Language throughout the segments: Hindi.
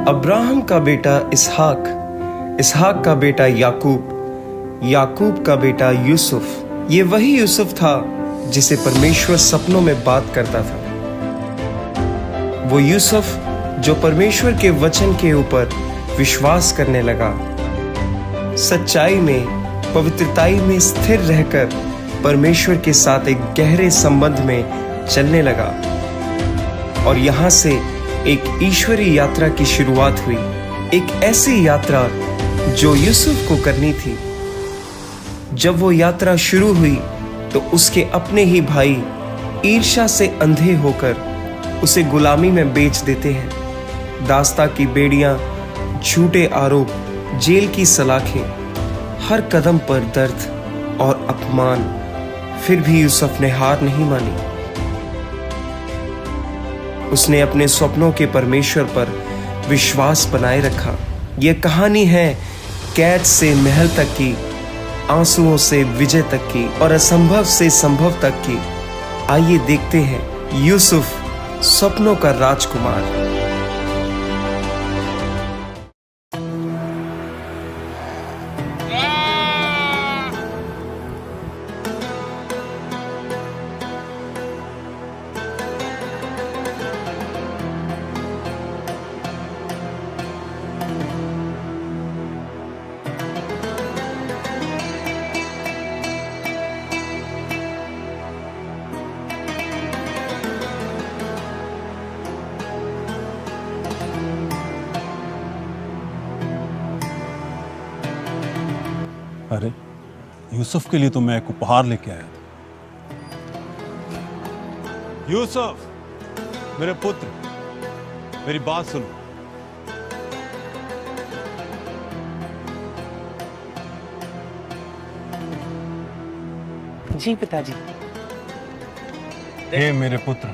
अब्राहम का बेटा इसहाक, इसहाक का बेटा याकूब, याकूब का बेटा यूसुफ। ये वही यूसुफ था जिसे परमेश्वर सपनों में बात करता था। वो यूसुफ जो परमेश्वर के वचन के ऊपर विश्वास करने लगा, सच्चाई में, पवित्रताई में स्थिर रहकर परमेश्वर के साथ एक गहरे संबंध में चलने लगा। और यहाँ से एक ईश्वरीय यात्रा की शुरुआत हुई, एक ऐसी यात्रा जो यूसुफ को करनी थी। जब वो यात्रा शुरू हुई तो उसके अपने ही भाई ईर्ष्या से अंधे होकर उसे गुलामी में बेच देते हैं। दास्ता की बेड़ियां, झूठे आरोप, जेल की सलाखें, हर कदम पर दर्द और अपमान। फिर भी यूसुफ ने हार नहीं मानी। उसने अपने सपनों के परमेश्वर पर विश्वास बनाए रखा। यह कहानी है कैद से महल तक की, आंसुओं से विजय तक की और असंभव से संभव तक की। आइए देखते हैं यूसुफ, सपनों का राजकुमार। अरे यूसुफ के लिए तो मैं एक उपहार लेके आया था। यूसुफ, मेरे पुत्र, मेरी बात सुनो। जी पिताजी। हे मेरे पुत्र,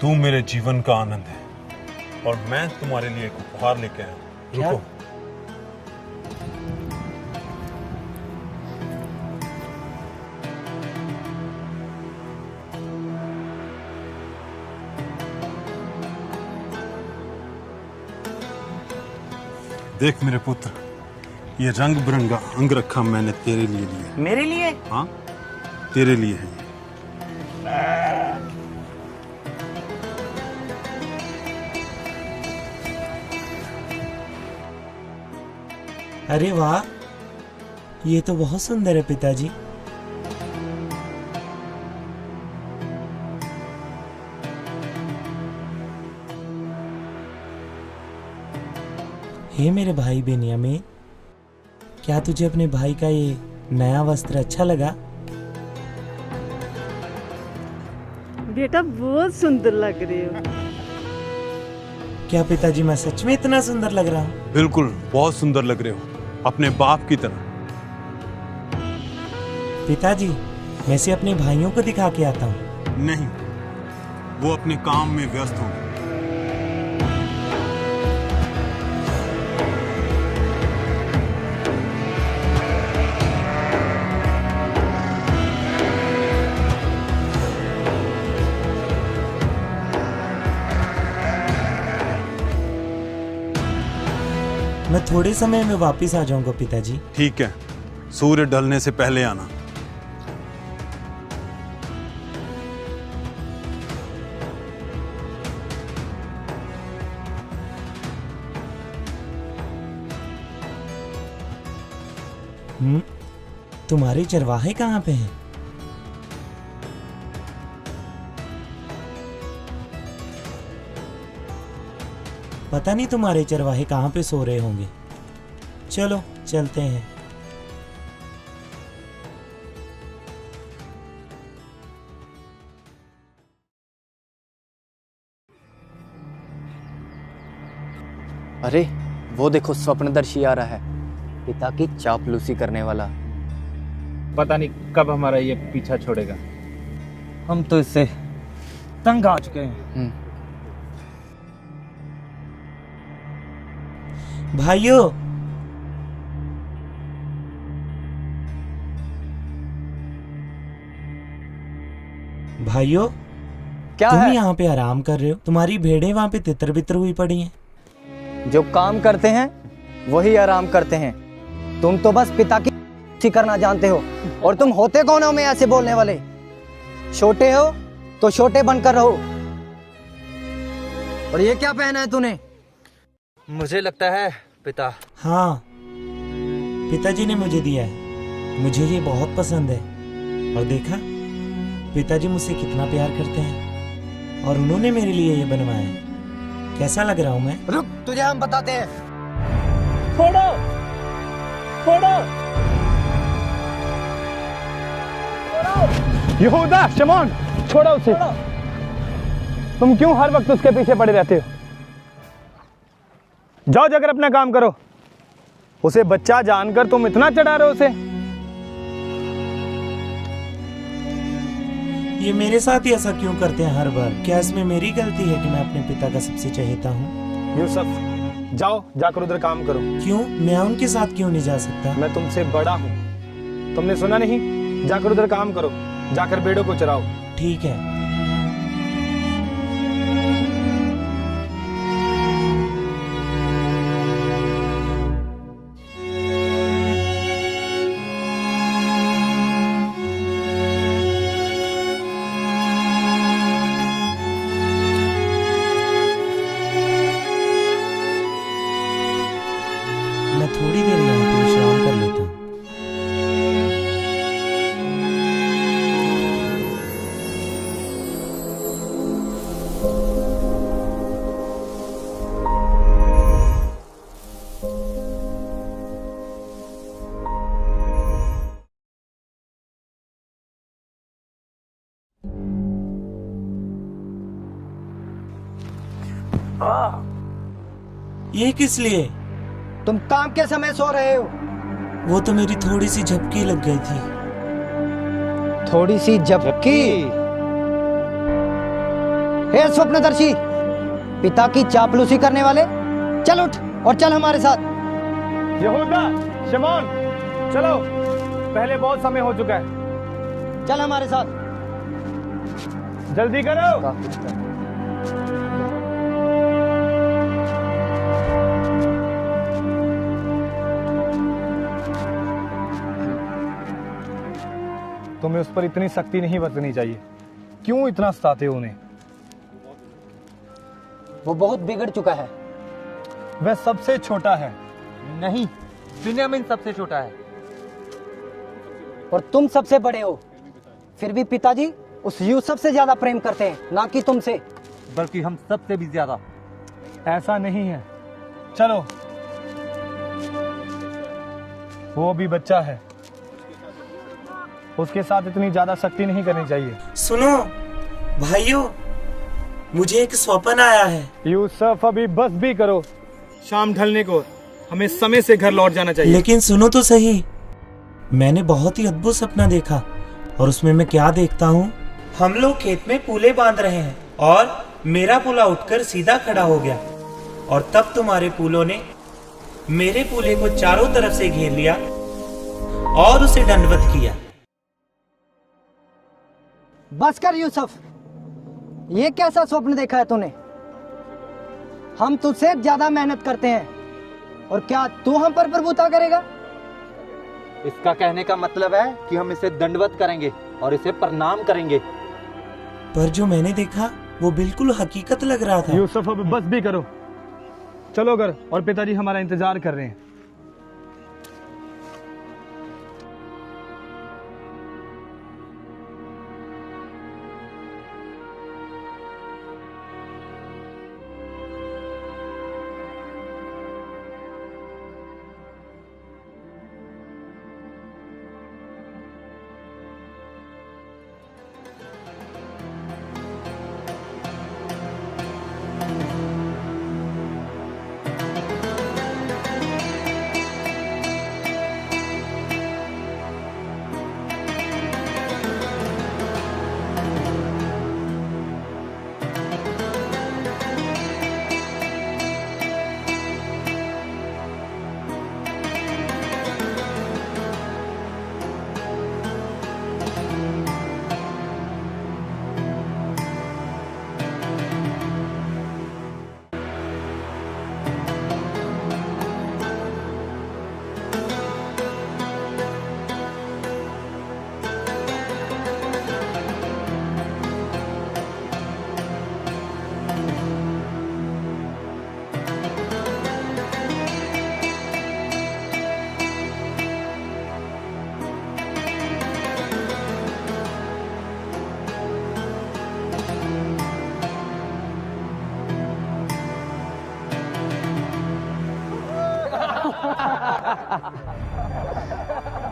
तू मेरे जीवन का आनंद है और मैं तुम्हारे लिए एक उपहार लेके आया हूं। रुको। देख मेरे पुत्र, ये रंग बिरंगा अंगरखा मैंने तेरे लिए लिया। मेरे लिए? हाँ, तेरे लिए है। अरे वाह, ये तो बहुत सुंदर है पिताजी। हे मेरे भाई बेनियामीन, क्या तुझे अपने भाई का ये नया वस्त्र अच्छा लगा? बेटा बहुत सुंदर लग रहे हो। क्या पिताजी मैं सच में इतना सुंदर लग रहा हूँ? बिल्कुल, बहुत सुंदर लग रहे हो, अपने बाप की तरह। पिताजी, मैं इसे अपने भाइयों को दिखा के आता हूँ। नहीं, वो अपने काम में व्यस्त होंगे। मैं थोड़े समय में वापस आ जाऊंगा पिताजी। ठीक है, सूर्य ढलने से पहले आना। तुम्हारे चरवाहे कहाँ पे हैं? पता नहीं तुम्हारे चरवाहे कहाँ पे सो रहे होंगे। चलो चलते हैं। अरे वो देखो, स्वप्नदर्शी आ रहा है, पिता की चापलूसी करने वाला। पता नहीं कब हमारा ये पीछा छोड़ेगा। हम तो इससे तंग आ चुके हैं। भाइयों, भाइयों, क्या तुम है? यहाँ पे आराम कर रहे हो? तुम्हारी भेड़ें वहाँ पे तितर बितर हुई पड़ी हैं। जो काम करते हैं वही आराम करते हैं। तुम तो बस पिता की करना जानते हो, और तुम होते कौन हो में ऐसे बोलने वाले? छोटे हो तो छोटे बनकर रहो। और ये क्या पहना है तूने? मुझे लगता है पिता। हाँ, पिताजी ने मुझे दिया है। मुझे ये बहुत पसंद है। और देखा, पिताजी मुझसे कितना प्यार करते हैं, और उन्होंने मेरे लिए ये बनवाया है। कैसा लग रहा हूँ मैं? रुक, तुझे हम बताते हैं। छोड़ो छोड़ो। यहूदा, शमौन, छोड़ो उसे। तुम क्यों हर वक्त उसके पीछे पड़े रहते हो? जाओ जाकर अपना काम करो। उसे बच्चा जानकर तुम इतना चढ़ा रहे हो उसे। ये मेरे साथ ही ऐसा क्यों करते हैं हर बार? क्या इसमें मेरी गलती है कि मैं अपने पिता का सबसे चहेता हूँ? यूसुफ, जाओ जाकर उधर काम करो। क्यों? मैं उनके साथ क्यों नहीं जा सकता? मैं तुमसे बड़ा हूँ, तुमने सुना नहीं? जाकर उधर काम करो, जाकर भेड़ों को चराओ। ठीक है। मैं थोड़ी देर यहाँ पे विश्राम कर लेता हूँ। ये किस लिए? तुम काम के समय सो रहे हो। वो तो मेरी थोड़ी सी झपकी लग गई थी। थोड़ी सी झपकी? हे स्वप्नदर्शी, पिता की चापलूसी करने वाले, चल उठ और चल हमारे साथ। यहूदा, शमौन, चलो, पहले बहुत समय हो चुका है। चल हमारे साथ। जल्दी करो। तुम्हें उस पर इतनी सख्ती नहीं बरतनी चाहिए। क्यों इतना सताते हो उन्हें? वो बहुत बिगड़ चुका है। वह सबसे छोटा है। नहीं, बिन्यामीन सबसे छोटा है। और तुम सबसे बड़े हो। फिर भी पिताजी उस यूसुफ से ज्यादा प्रेम करते हैं, ना कि तुमसे। बल्कि हम सबसे भी ज्यादा। ऐसा नहीं है। चलो, वो भी बच्चा है, उसके साथ इतनी ज्यादा सख्ती नहीं करनी चाहिए। सुनो भाइयों, मुझे एक स्वप्न आया है। यूसुफ, अभी बस भी करो। शाम ढलने को हमें समय से घर लौट जाना चाहिए। लेकिन सुनो तो सही, मैंने बहुत ही अद्भुत सपना देखा। और उसमें मैं क्या देखता हूँ? हम लोग खेत में पूले बांध रहे हैं और मेरा पूला उठकर सीधा खड़ा हो गया, और तब तुम्हारे पूलों ने मेरे पूले को चारों तरफ से घेर लिया और उसे दंडवत किया। बस कर यूसुफ, ये कैसा स्वप्न देखा है तूने? हम तुझसे ज्यादा मेहनत करते हैं, और क्या तू हम पर प्रभुता करेगा? इसका कहने का मतलब है कि हम इसे दंडवत करेंगे और इसे प्रणाम करेंगे। पर जो मैंने देखा वो बिल्कुल हकीकत लग रहा था। यूसुफ, अब बस भी करो। चलो घर, और पिताजी हमारा इंतजार कर रहे हैं।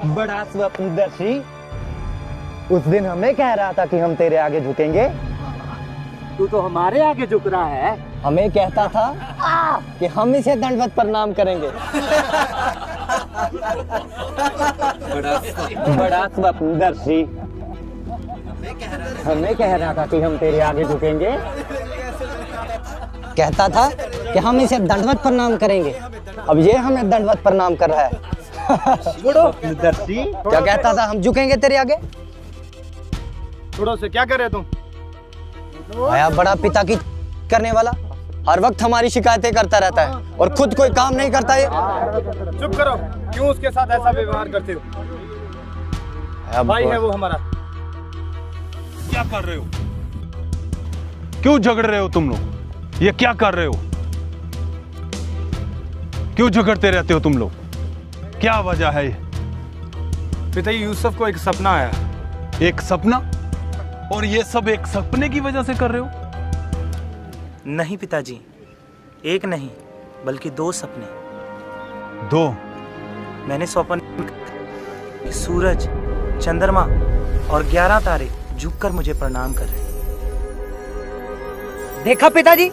बड़ा स्वप्नदर्शी, उस दिन हमें कह रहा था कि हम तेरे आगे झुकेंगे। तू तो हमारे आगे झुक रहा है। हमें कहता था कि हम इसे दंडवत प्रणाम करेंगे। बड़ा स्वप्नदर्शी, हमें कह रहा था कि हम तेरे आगे झुकेंगे। कहता था कि हम इसे दंडवत प्रणाम करेंगे, अब ये हमें दंडवत प्रणाम कर रहा है। स्वप्नदर्शी, क्या कहता था हम झुकेंगे तेरे आगे? छोड़ो से, क्या कर रहे हो तुम? आया बड़ा पिता की करने वाला, हर वक्त हमारी शिकायतें करता रहता है और खुद कोई काम नहीं करता है। चुप करो, क्यों उसके साथ ऐसा व्यवहार करते हो? भाई है वो हमारा। क्या कर रहे हो? क्यों झगड़ रहे हो तुम लोग? ये क्या कर रहे हो? क्यों झगड़ते रहते हो तुम लोग? क्या वजह है? पिताजी, यूसुफ को एक सपना आया। एक सपना? और ये सब एक सपने की वजह से कर रहे हो? नहीं पिताजी, एक नहीं बल्कि 2 सपने। 2? मैंने स्वप्न सूरज, चंद्रमा और 11 तारे झुककर मुझे प्रणाम कर रहे हैं। देखा पिताजी,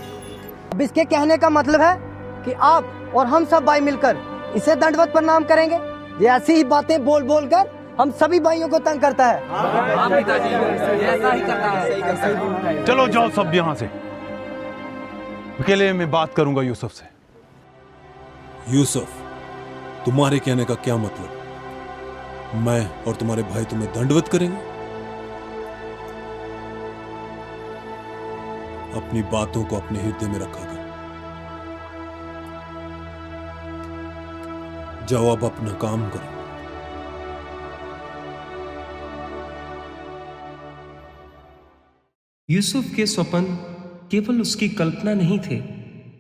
अब इसके कहने का मतलब है कि आप और हम सब भाई मिलकर इसे दंडवत प्रणाम करेंगे। ये ऐसी ही बातें बोल बोल कर हम सभी भाइयों को तंग करता है। चलो जाओ सब यहां से, अकेले में बात करूंगा यूसुफ से। यूसुफ, तुम्हारे कहने का क्या मतलब? मैं और तुम्हारे भाई तुम्हें दंडवत करेंगे? अपनी बातों को अपने हृदय में रखा कर। जाओ अब अपना काम करो। यूसुफ के स्वप्न केवल उसकी कल्पना नहीं थे,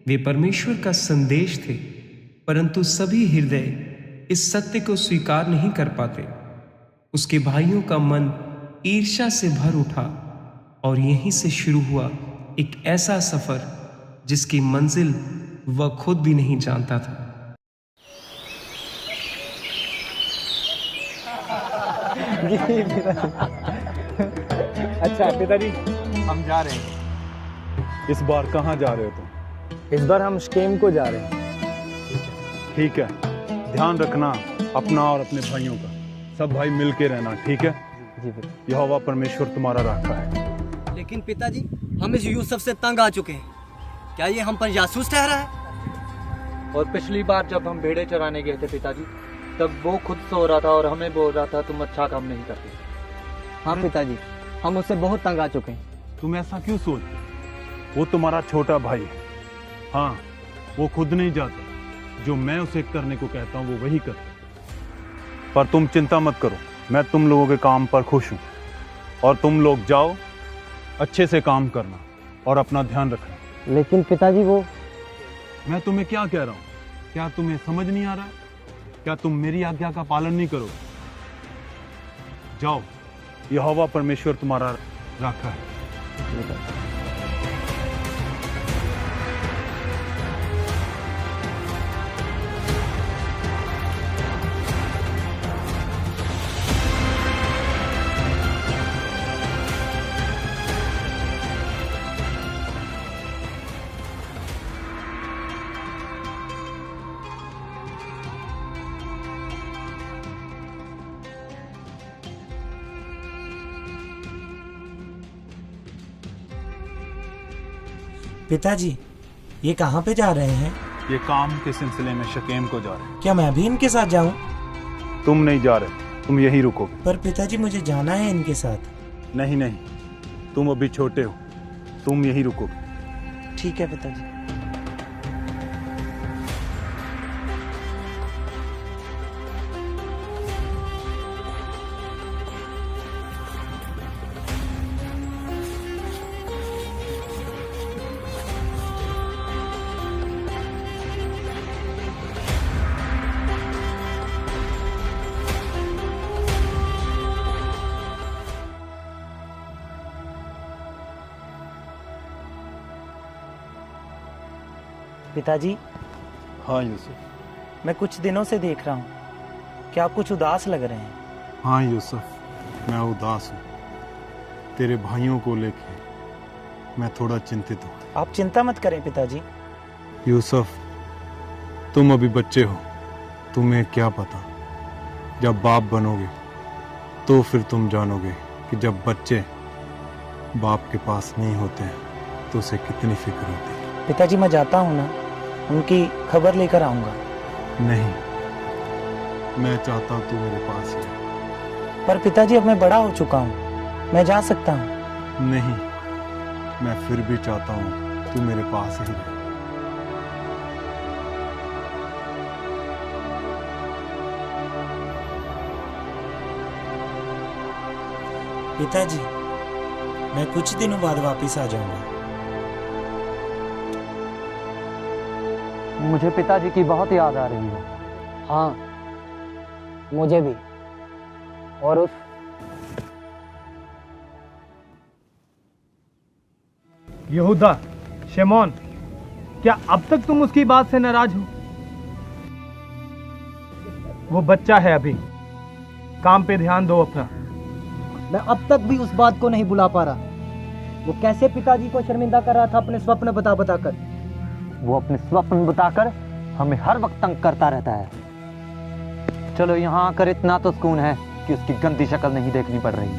वे परमेश्वर का संदेश थे, परंतु सभी हृदय इस सत्य को स्वीकार नहीं कर पाते। उसके भाइयों का मन ईर्ष्या से भर उठा और यहीं से शुरू हुआ एक ऐसा सफर जिसकी मंजिल वह खुद भी नहीं जानता था। अच्छा पिताजी, हम जा रहे हैं। इस बार कहां जा रहे हो तुम? इस बार हम शकेम को जा रहे हैं। ठीक है, ध्यान रखना अपना और अपने भाइयों का। सब भाई मिल के रहना, ठीक है? यहोवा परमेश्वर तुम्हारा राखा है। लेकिन पिताजी, हम इस यूसुफ से तंग आ चुके हैं। क्या ये हम पर जासूस ठहरा है? और पिछली बार जब हम भेड़े चराने गए थे पिताजी, तब वो खुद सो रहा था और हमें बोल रहा था तुम अच्छा काम नहीं करते। हाँ पिताजी, हम उससे बहुत तंग आ चुके हैं। तुम ऐसा क्यों सोचते? वो तुम्हारा छोटा भाई है। हाँ, वो खुद नहीं जाता, जो मैं उसे करने को कहता हूँ वो वही करता। पर तुम चिंता मत करो, मैं तुम लोगों के काम पर खुश हूँ। और तुम लोग जाओ, अच्छे से काम करना और अपना ध्यान रखना। लेकिन पिताजी वो, मैं तुम्हें क्या कह रहा हूँ? क्या तुम्हें समझ नहीं आ रहा? क्या तुम मेरी आज्ञा का पालन नहीं करोगे? जाओ, यहोवा परमेश्वर तुम्हारा राखा है। पिताजी, ये कहाँ पे जा रहे हैं? ये काम के सिलसिले में शकेम को जा रहे हैं। क्या मैं भी इनके साथ जाऊं? तुम नहीं जा रहे, तुम यहीं रुकोगे। पर पिताजी, मुझे जाना है इनके साथ। नहीं नहीं, तुम अभी छोटे हो, तुम यहीं रुकोगे। ठीक है पिताजी। पिताजी, हाँ यूसुफ, मैं कुछ दिनों से देख रहा हूँ क्या कुछ उदास लग रहे हैं। हाँ यूसुफ, मैं उदास हूँ। तेरे भाइयों को लेके मैं थोड़ा चिंतित हूँ। आप चिंता मत करें पिताजी। यूसुफ, तुम अभी बच्चे हो, तुम्हें क्या पता। जब बाप बनोगे तो फिर तुम जानोगे कि जब बच्चे बाप के पास नहीं होते हैं तो उसे कितनी फिक्र होती है। पिताजी मैं जाता हूँ ना, उनकी खबर लेकर आऊंगा। नहीं, मैं चाहता हूँ तू मेरे पास ही रहे। पर पिताजी अब मैं बड़ा हो चुका हूँ, मैं जा सकता हूँ। नहीं, मैं फिर भी चाहता हूँ तू मेरे पास ही रहे। पिताजी मैं कुछ दिनों बाद वापस आ जाऊंगा। मुझे पिताजी की बहुत याद आ रही है। हाँ, मुझे भी। और उस यहूदा, शिमोन, क्या अब तक तुम उसकी बात से नाराज हो? वो बच्चा है अभी, काम पे ध्यान दो अपना। मैं अब तक भी उस बात को नहीं भुला पा रहा। वो कैसे पिताजी को शर्मिंदा कर रहा था अपने स्वप्न बता बताकर। वो अपने स्वप्न बताकर हमें हर वक्त तंग करता रहता है। चलो यहाँ आकर इतना तो सुकून है कि उसकी गंदी शक्ल नहीं देखनी पड़ रही।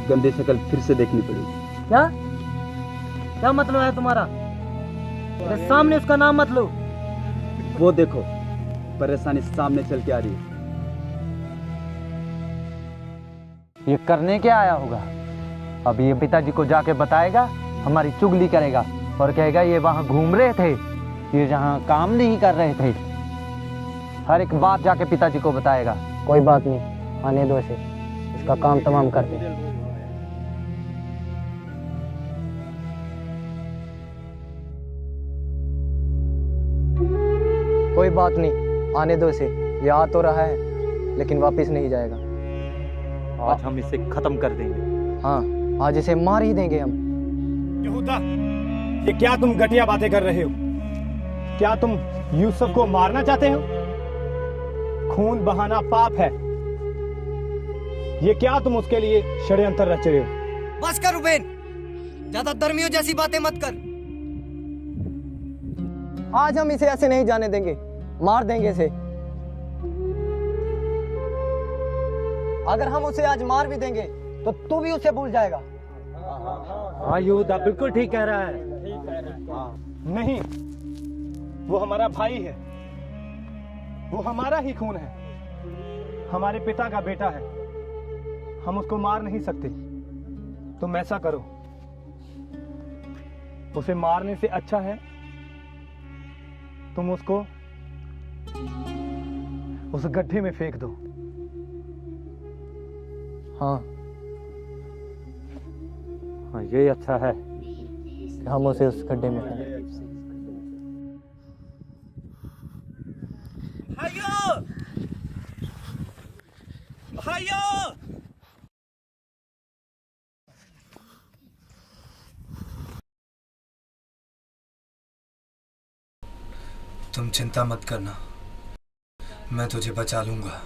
गंदी शक्ल फिर से देखनी पड़ेगी। क्या क्या मतलब है तुम्हारा? मेरे सामने उसका नाम मत लो। वो देखो, परेशानी सामने चल के आ रही है। ये करने क्या आया होगा? अब ये पिताजी को जाके बताएगा, हमारी चुगली करेगा और कहेगा ये वहां घूम रहे थे, ये जहां काम नहीं कर रहे थे। हर एक बात जाके पिताजी को बताएगा। कोई बात नहीं, आने दो इसे, इसका काम तमाम कर दे। कोई बात नहीं, आने दो इसे। ये आ तो रहा है लेकिन वापस नहीं जाएगा। आज हम इसे खत्म कर देंगे। हाँ, आज इसे मार ही देंगे हम। यहूदा, ये क्या तुम घटिया बातें कर रहे हो? क्या तुम यूसुफ को मारना चाहते हो? खून बहाना पाप है। ये क्या तुम उसके लिए षड्यंत्र रच रहे हो? बस कर रुबेन, ज्यादा धर्मियों जैसी बातें मत कर। आज हम इसे ऐसे नहीं जाने देंगे, मार देंगे इसे। अगर हम उसे आज मार भी देंगे तो तू भी उसे भूल जाएगा। हाँ यहूदा बिल्कुल ठीक कह रहा है। नहीं, वो हमारा भाई है, वो हमारा ही खून है, हमारे पिता का बेटा है। हम उसको मार नहीं सकते। तुम ऐसा करो, उसे मारने से अच्छा है तुम उसको उस गड्ढे में फेंक दो। हाँ, हाँ ये अच्छा है। हम उसे उस गड्ढे में फेंक दें। भाइयों, भाइयों, तुम चिंता मत करना, मैं तुझे बचा लूंगा।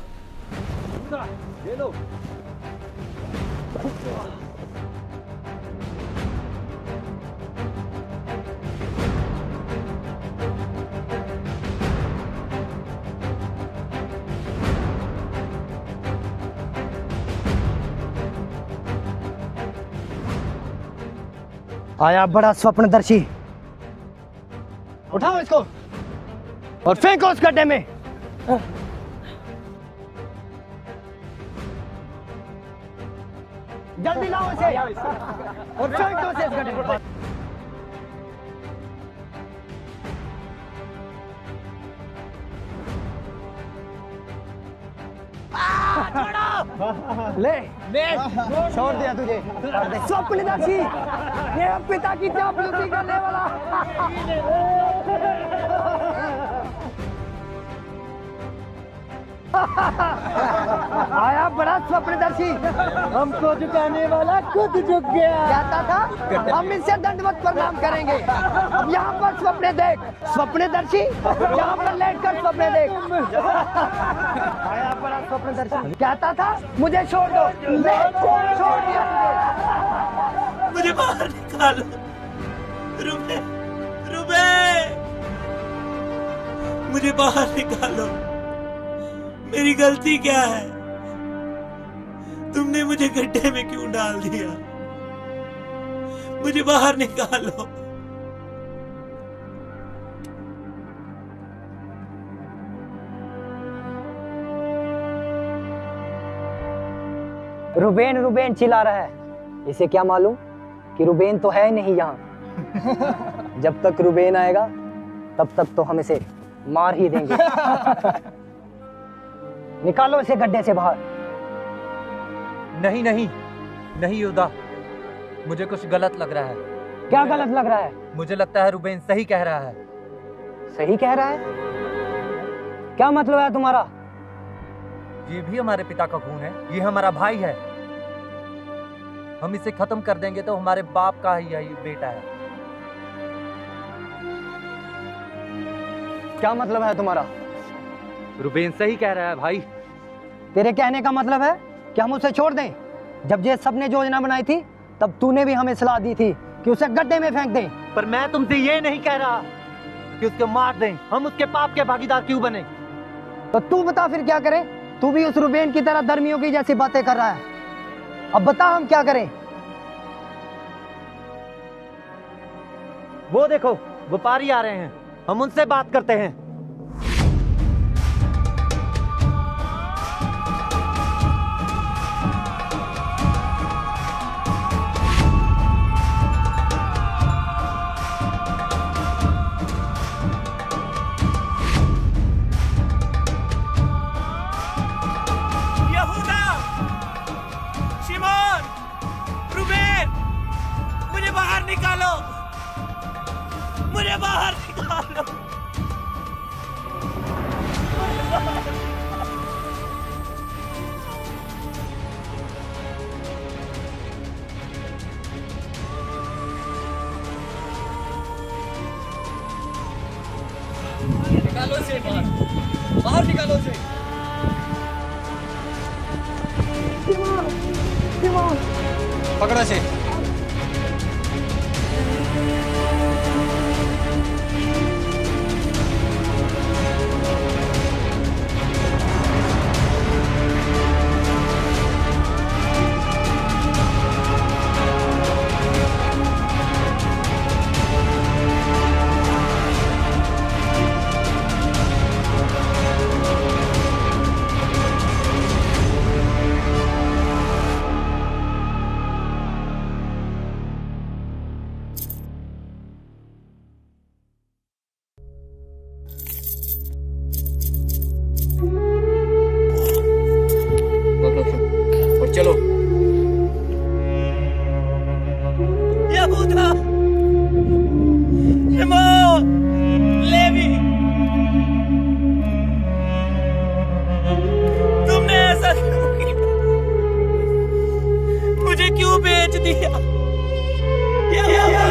ये लो। आया बड़ा स्वप्नदर्शी, उठाओ इसको और फेंको उस गड्ढे में। जल्दी लाओ इसे और फेंक दो इसे इस गड्ढे में। ले छोड़ दिया तुझे। स्वप्नदर्शी, ये पिता की चापलूसी करने वाला। आया बड़ा स्वप्नदर्शी, हमको झुकाने वाला खुद झुक गया। कहता था हम इनसे दंडवत प्रणाम करेंगे। अब यहाँ पर स्वप्ने देख, स्वप्नदर्शी यहाँ पर लेटकर स्वप्ने देख। आया बड़ा स्वप्नदर्शी, कहता था मुझे छोड़ दो, ले छोड़ दिया मुझे बाहर निकालो। रुबे, रुबे, मुझे बाहर निकालो। मेरी गलती क्या है? तुमने मुझे गड्ढे में क्यों डाल दिया? मुझे बाहर निकालो। रुबेन रुबेन चिल्ला रहा है, इसे क्या मालूम कि रुबेन तो है ही नहीं यहाँ। जब तक रुबेन आएगा तब तक तो हम इसे मार ही देंगे। निकालो इसे गड्ढे से बाहर। नहीं नहीं नहीं योदा, मुझे कुछ गलत लग रहा है। क्या गलत लग रहा है? मुझे लगता है रुबेन सही कह रहा है। सही कह रहा है? क्या मतलब है तुम्हारा? ये भी हमारे पिता का खून है, ये हमारा भाई है। हम इसे खत्म कर देंगे तो हमारे बाप का ही यही बेटा है। क्या मतलब है तुम्हारा? रुबेन सही कह रहा है भाई। तेरे कहने का मतलब है कि हम उसे छोड़ दें? जब ये सबने योजना बनाई थी तब तूने भी हमें सलाह दी थी कि उसे गड्ढे में फेंक दें। पर मैं तुमसे ये नहीं कह रहा कि उसको मार दें। हम उसके पाप के भागीदार क्यों बने? तो तू बता फिर क्या करें? तू भी उस रुबेन की तरह धर्मियों की जैसी बातें कर रहा है। अब बता हम क्या करें? वो देखो व्यापारी आ रहे हैं, हम उनसे बात करते हैं। यहूदा, शिमोन, रुबेन, मुझे बाहर निकालो। मुझे बाहर निकालो। निकालो से बाहर निकालो से। पकड़ो से। और चलो। यहूदा, शिमोन, लेवी, तुमने ऐसा क्यों किया? मुझे क्यों बेच दिया? यहूदा!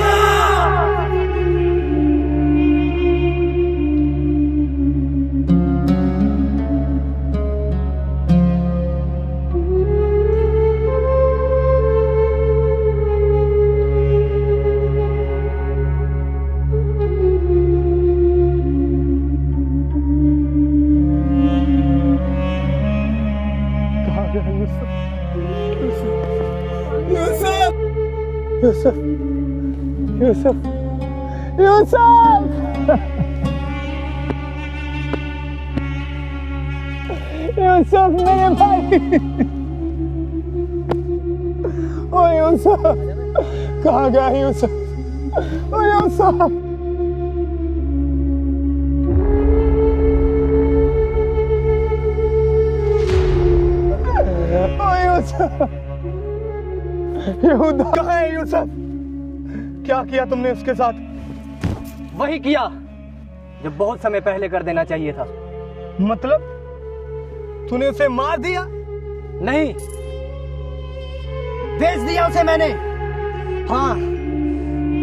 यूसुफ, यूसुफ, यूसुफ, यूसुफ मेरे भाई। ओ यूसुफ, कहाँ गया यूसुफ? ओ यूसुफ, ओ यूसुफ, यहूदा कहाँ है यूसुफ? क्या किया तुमने उसके साथ? वही किया जो बहुत समय पहले कर देना चाहिए था। मतलब तूने उसे मार दिया? नहीं, बेच दिया उसे मैंने। हाँ,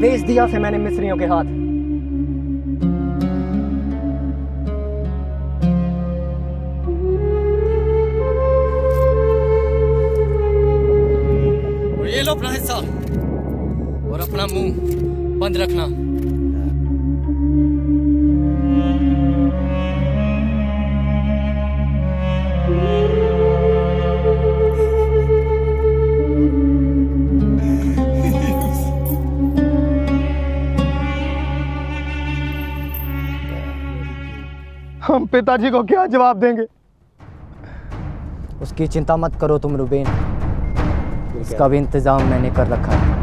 बेच दिया उसे मैंने मिस्रियों के हाथ। और ये लो अपना हिस्सा और अपना मुंह बंद रखना। हम पिताजी को क्या जवाब देंगे? उसकी चिंता मत करो तुम रुबेन, उसका भी इंतजाम मैंने कर रखा है।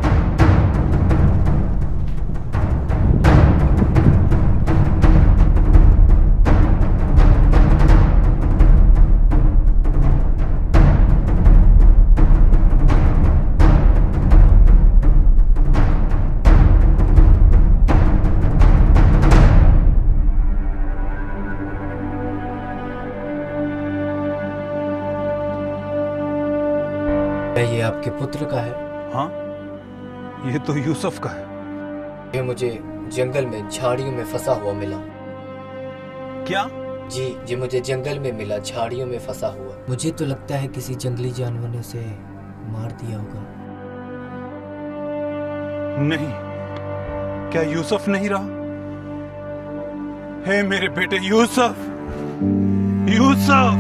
ये आपके पुत्र का है? हाँ, ये तो यूसुफ का है। ये मुझे जंगल में झाड़ियों में फंसा हुआ मिला। क्या? जी, ये मुझे जंगल में मिला, झाड़ियों में फंसा हुआ। मुझे तो लगता है किसी जंगली जानवर ने उसे मार दिया होगा। नहीं, क्या यूसुफ नहीं रहा? हे मेरे बेटे यूसुफ, यूसुफ,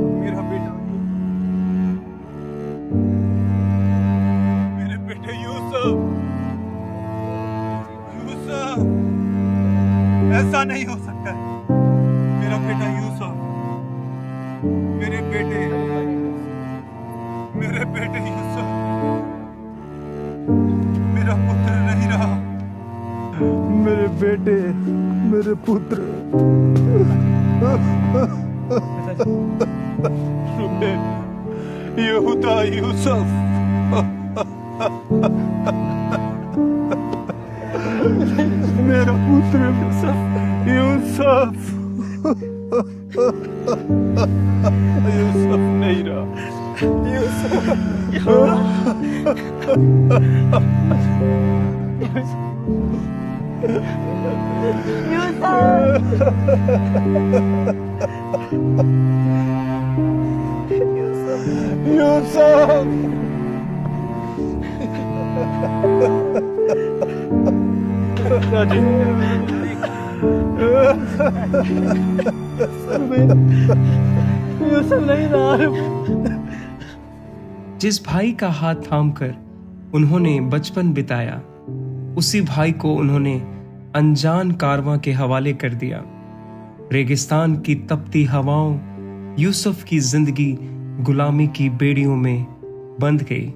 मेरा बेटा, मेरे बेटे यूसुफ, यूसुफ, ऐसा नहीं हो सकता है। मेरा बेटा यूसुफ, मेरे बेटे यूसुफ, मेरा पुत्र नहीं रहा। मेरे बेटे, मेरे पुत्र। यहूदा, यूसुफ, मेरा पुत्र यूसुफ, यूसुफ नहीं रहा। जिस भाई का हाथ थामकर उन्होंने बचपन बिताया, उसी भाई को उन्होंने अनजान कारवां के हवाले कर दिया। रेगिस्तान की तपती हवाओं यूसुफ की जिंदगी गुलामी की बेड़ियों में बंध गई।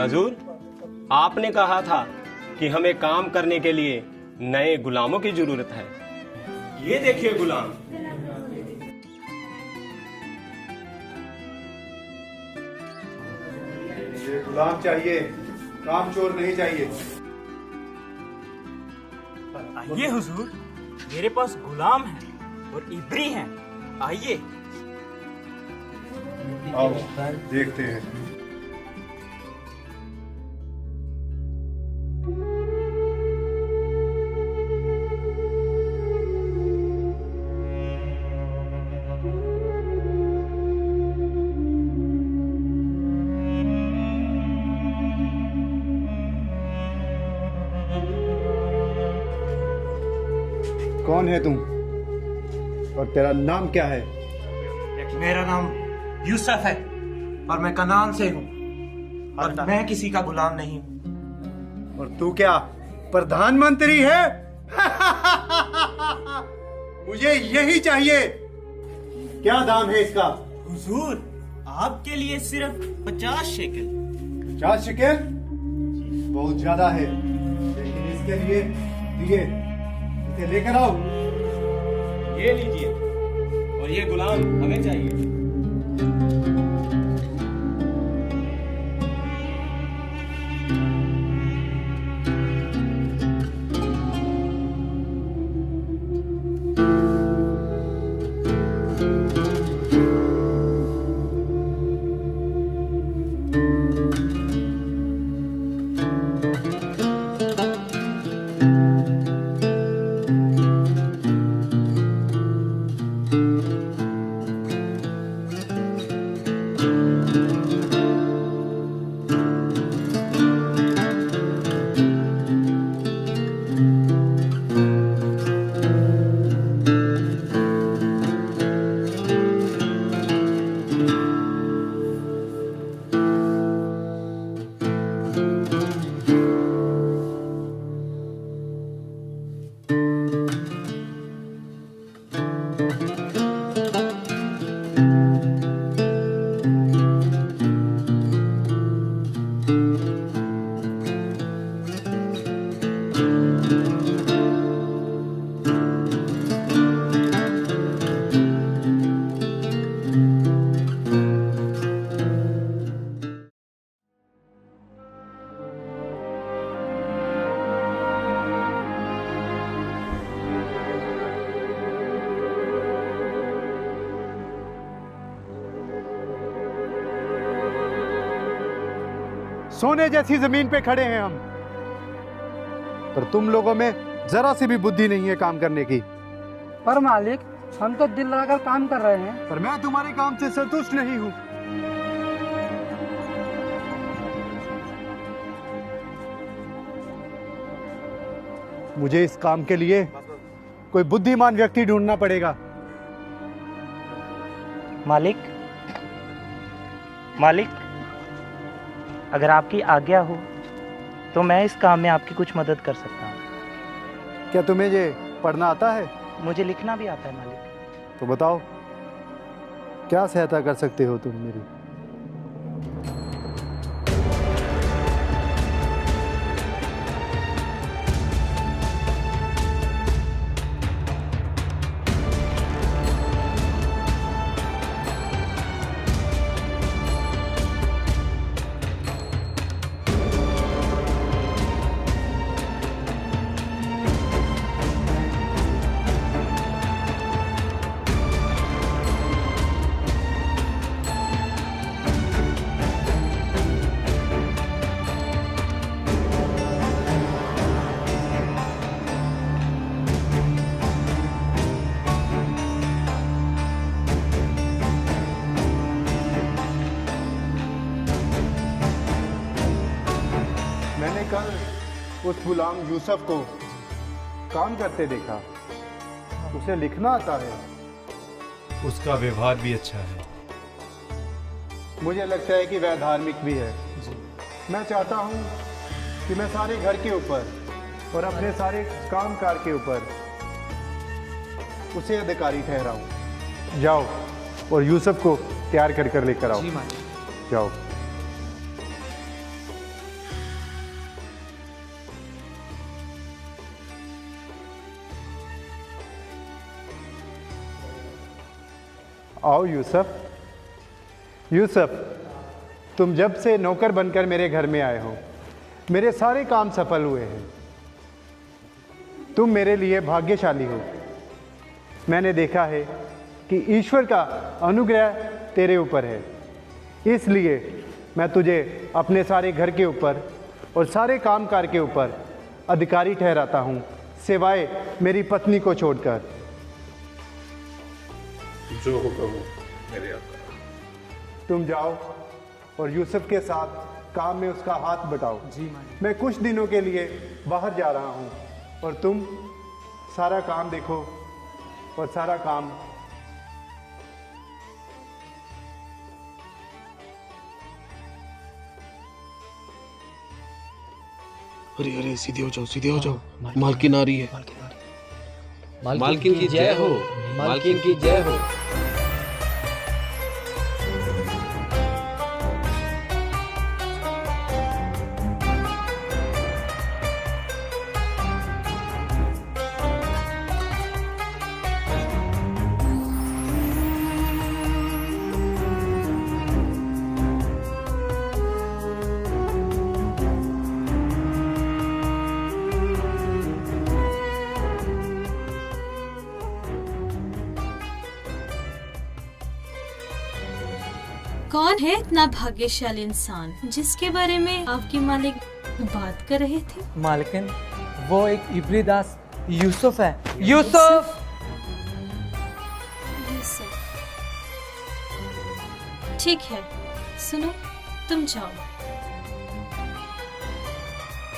हजूर, आपने कहा था कि हमें काम करने के लिए नए गुलामों की जरूरत है। ये देखिए गुलाम। ये गुलाम चाहिए, काम चोर नहीं चाहिए। आइए हुजूर, मेरे पास गुलाम है और इब्री हैं। आइए। आओ देखते हैं। कौन है तुम और तेरा नाम क्या है? मेरा नाम यूसुफ है और मैं कनान से हूँ और मैं किसी का गुलाम नहीं हूँ। और तू क्या प्रधानमंत्री है? मुझे यही चाहिए। क्या दाम है इसका? हुजूर, आपके लिए सिर्फ 50 शेकल। 50 शेकल बहुत ज्यादा है, लेकिन इसके लिए दिए, इसे लेकर आओ। ये लीजिए, और ये गुलाम हमें चाहिए। सोने जैसी जमीन पे खड़े हैं हम, पर तुम लोगों में जरा सी भी बुद्धि नहीं है काम करने की। पर मालिक, हम तो दिल लगाकर काम कर रहे हैं। पर मैं तुम्हारे काम से संतुष्ट नहीं हूं। मुझे इस काम के लिए कोई बुद्धिमान व्यक्ति ढूंढना पड़ेगा। मालिक, अगर आपकी आज्ञा हो तो मैं इस काम में आपकी कुछ मदद कर सकता हूँ। क्या तुम्हें ये पढ़ना आता है? मुझे लिखना भी आता है मालिक। तो बताओ, क्या सहायता कर सकते हो तुम मेरी? मैंने कल उस गुलाम यूसुफ को काम करते देखा। उसे लिखना आता है। उसका व्यवहार भी अच्छा है। मुझे लगता है कि वह धार्मिक भी है। मैं चाहता हूँ कि मैं सारे घर के ऊपर और अपने सारे कामकाज के ऊपर उसे अधिकारी ठहराऊं। जाओ और यूसुफ को तैयार कर लेकर आओ। जाओ। आओ यूसुफ, तुम जब से नौकर बनकर मेरे घर में आए हो, मेरे सारे काम सफल हुए हैं। तुम मेरे लिए भाग्यशाली हो। मैंने देखा है कि ईश्वर का अनुग्रह तेरे ऊपर है, इसलिए मैं तुझे अपने सारे घर के ऊपर और सारे कामकाज के ऊपर अधिकारी ठहराता हूँ, सिवाय मेरी पत्नी को छोड़कर। जो हुक्म हो मेरे आका। तुम जाओ और यूसुफ के साथ काम में उसका हाथ बटाओ। मैं कुछ दिनों के लिए बाहर जा रहा हूँ और तुम सारा काम देखो और सारा काम अरे अरे सीधे हो जाओ, सीधे हो जाओ, मालकिन आ रही है। मालकिन की जय हो, मालकिन की जय हो। कौन है इतना भाग्यशाली इंसान जिसके बारे में आपकी मालिक बात कर रहे थे? मालकिन, वो एक इब्री दास यूसुफ है। यूसुफ! ठीक है, सुनो, तुम जाओ।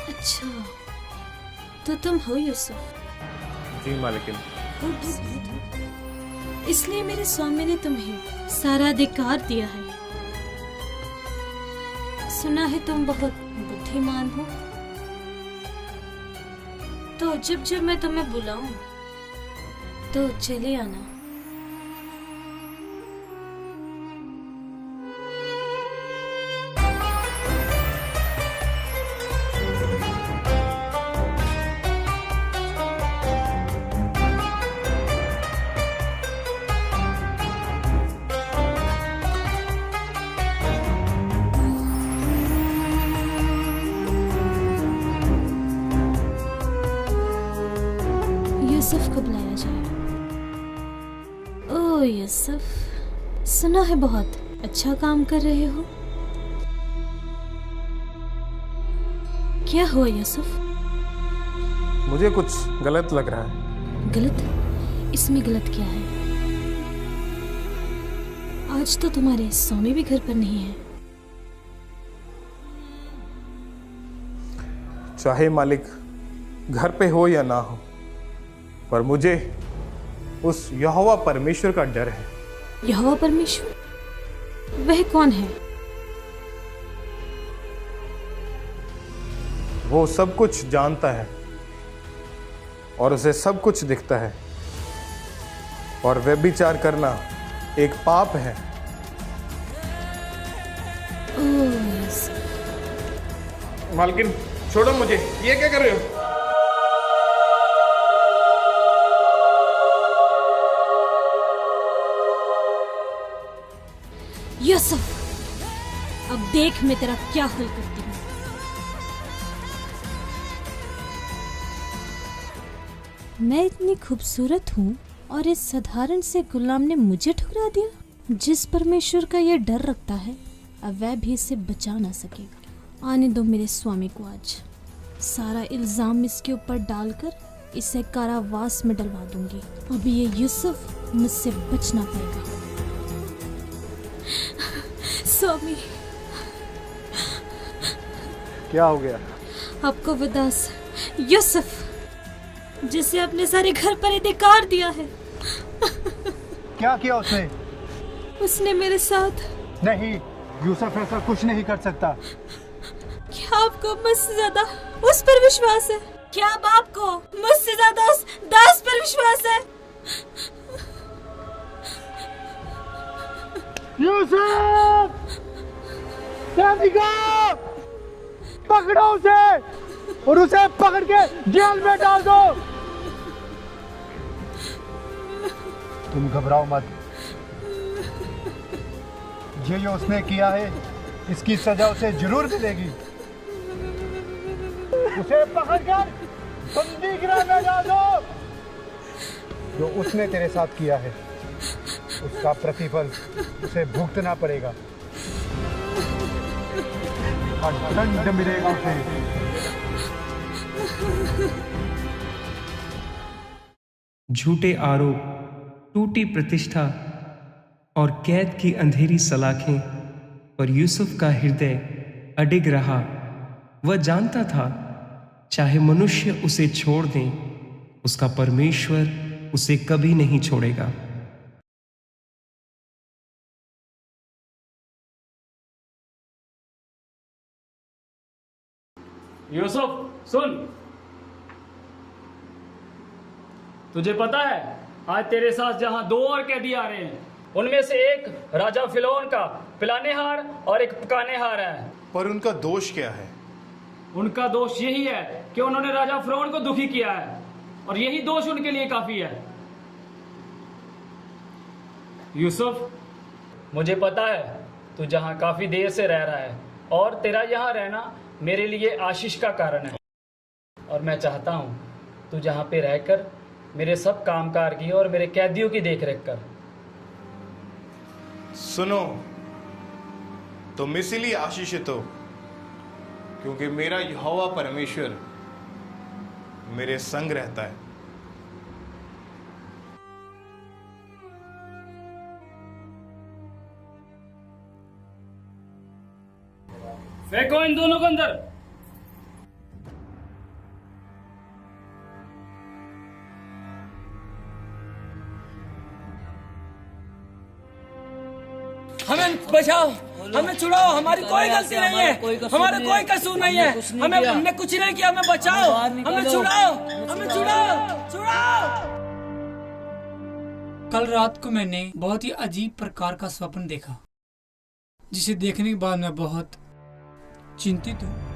अच्छा, तो तुम हो यूसुफ? जी मालकिन। इसलिए मेरे स्वामी ने तुम्हें सारा अधिकार दिया है। सुना है तुम बहुत बुद्धिमान हो, तो जब जब मैं तुम्हें बुलाऊं तो चले आना। यूसुफ को बुलाया जाए। ओह यूसुफ, सुना है बहुत अच्छा काम कर रहे हो। क्या हुआ यूसुफ? मुझे कुछ गलत लग रहा है। गलत? इसमें गलत क्या है? आज तो तुम्हारे स्वामी भी घर पर नहीं है। चाहे मालिक घर पे हो या ना हो, पर मुझे उस यहोवा परमेश्वर का डर है। यहोवा परमेश्वर? वह कौन है? वो सब कुछ जानता है और उसे सब कुछ दिखता है, और व्यभिचार करना एक पाप है। मालकिन छोड़ो मुझे, ये क्या कर रहे हो? यूसुफ, अब देख मैं तेरा क्या हल करती हूँ। मैं इतनी खूबसूरत हूँ और इस साधारण से गुलाम ने मुझे ठुकरा दिया। जिस परमेश्वर का ये डर रखता है, अब वह भी इसे बचा ना सकेगा। आने दो मेरे स्वामी को आज। सारा इल्जाम इसके ऊपर डालकर इसे कारावास में डलवा दूंगी। अभी ये यूसुफ मुझसे बच ना पाएगा। स्वामी, क्या हो गया? आपको विदास यूसुफ, जिसे अपने सारे घर पर अधिकार दिया है। क्या किया उसने? उसने मेरे साथ। नहीं, यूसुफ ऐसा कुछ नहीं कर सकता। क्या आपको मुझसे ज्यादा उस पर विश्वास है? क्या अब आपको मुझसे ज्यादा उस दास पर विश्वास है? यूसुफ! पकड़ो उसे और उसे पकड़ के जेल में डाल दो। तुम घबराओ मत, ये जो उसने किया है इसकी सजा उसे जरूर मिलेगी। उसे पकड़कर बंदी गृह में डाल दो। जो उसने तेरे साथ किया है उसका प्रतिफल उसे भुगतना पड़ेगा, दंड मिलेगा उसे। झूठे आरोप, टूटी प्रतिष्ठा और कैद की अंधेरी सलाखें पर यूसुफ का हृदय अडिग रहा। वह जानता था चाहे मनुष्य उसे छोड़ दें उसका परमेश्वर उसे कभी नहीं छोड़ेगा। यूसुफ सुन, तुझे पता है आज तेरे साथ जहां दो और कैदी आ रहे हैं, उनमें से एक राजा फिरौन का पिलाने हार और एक पकाने हार है। पर उनका दोष क्या है? उनका दोष यही है कि उन्होंने राजा फिरौन को दुखी किया है, और यही दोष उनके लिए काफी है। यूसुफ, मुझे पता है तू जहां काफी देर से रह रहा है, और तेरा यहां रहना मेरे लिए आशीष का कारण है, और मैं चाहता हूं तू जहां पे रहकर मेरे सब कामकाज की और मेरे कैदियों की देखरेख कर। सुनो, तुम इसीलिए आशीषित हो क्योंकि मेरा यहोवा परमेश्वर मेरे संग रहता है। फेंको इन दोनों को अंदर। हमें बचाओ, हमें छुड़ाओ, हमारी कोई गलती नहीं है, हमारा कोई कसूर नहीं है, हमने कुछ नहीं किया, हमें बचाओ, हमें छुड़ाओ, हमें छुड़ाओ। कल रात को मैंने बहुत ही अजीब प्रकार का स्वप्न देखा, जिसे देखने के बाद मैं बहुत चिंतित हूँ।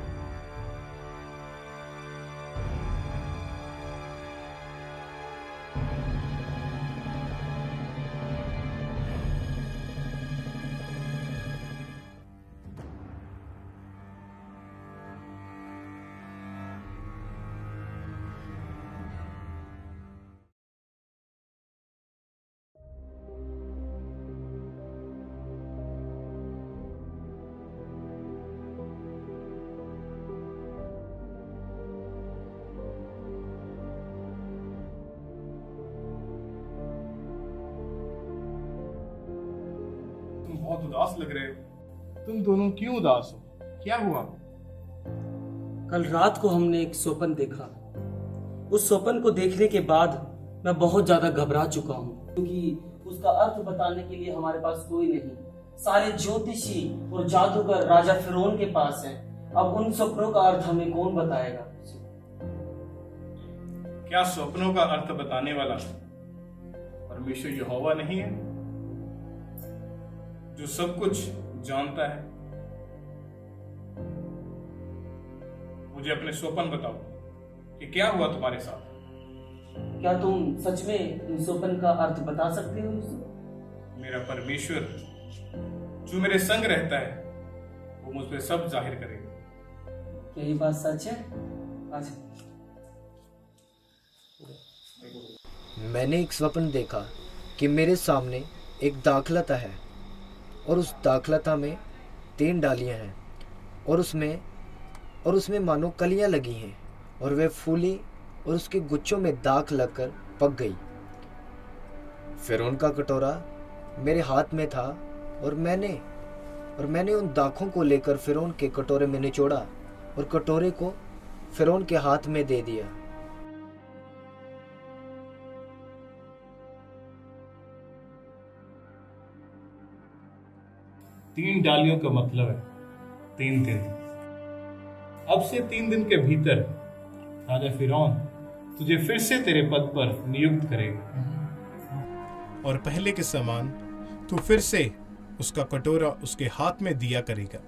बहुत उदास लग रहे हो। तुम दोनों क्यों उदास हो? क्या हुआ? कल रात को हमने एक स्वप्न देखा। उस स्वप्न को देखने के बाद मैं बहुत ज्यादा घबरा चुका हूँ, क्योंकि उसका अर्थ बताने के लिए हमारे पास कोई नहीं। सारे ज्योतिषी और जादूगर राजा फिरौन के पास हैं। अब उन स्वप्नों का अर्थ हमें कौन बताएगा? क्या स्वप्नों का अर्थ बताने वाला परमेश्वर यहोवा नहीं है, जो सब कुछ जानता है? मुझे अपने स्वप्न बताओ कि क्या हुआ तुम्हारे साथ। क्या तुम सच में इन स्वप्न का अर्थ बता सकते हो? मेरा परमेश्वर जो मेरे संग रहता है वो मुझ पे सब जाहिर करेगा। क्या ये बात सच है? अच्छा। मैंने एक स्वप्न देखा कि मेरे सामने एक दाखलता है, और उस दाखलता में 3 डालियां हैं, और उसमें मानो कलियां लगी हैं, और वे फूली और उसके गुच्छों में दाख लगकर पक गई। फिरौन का कटोरा मेरे हाथ में था, और मैंने उन दाखों को लेकर फिरौन के कटोरे में निचोड़ा और कटोरे को फिरौन के हाथ में दे दिया। तीन डालियों का मतलब है 3 दिन। अब से 3 दिन के भीतर राजा फिरौन तुझे फिर से तेरे पद पर नियुक्त करेगा, और पहले के समान तू फिर से उसका कटोरा उसके हाथ में दिया करेगा।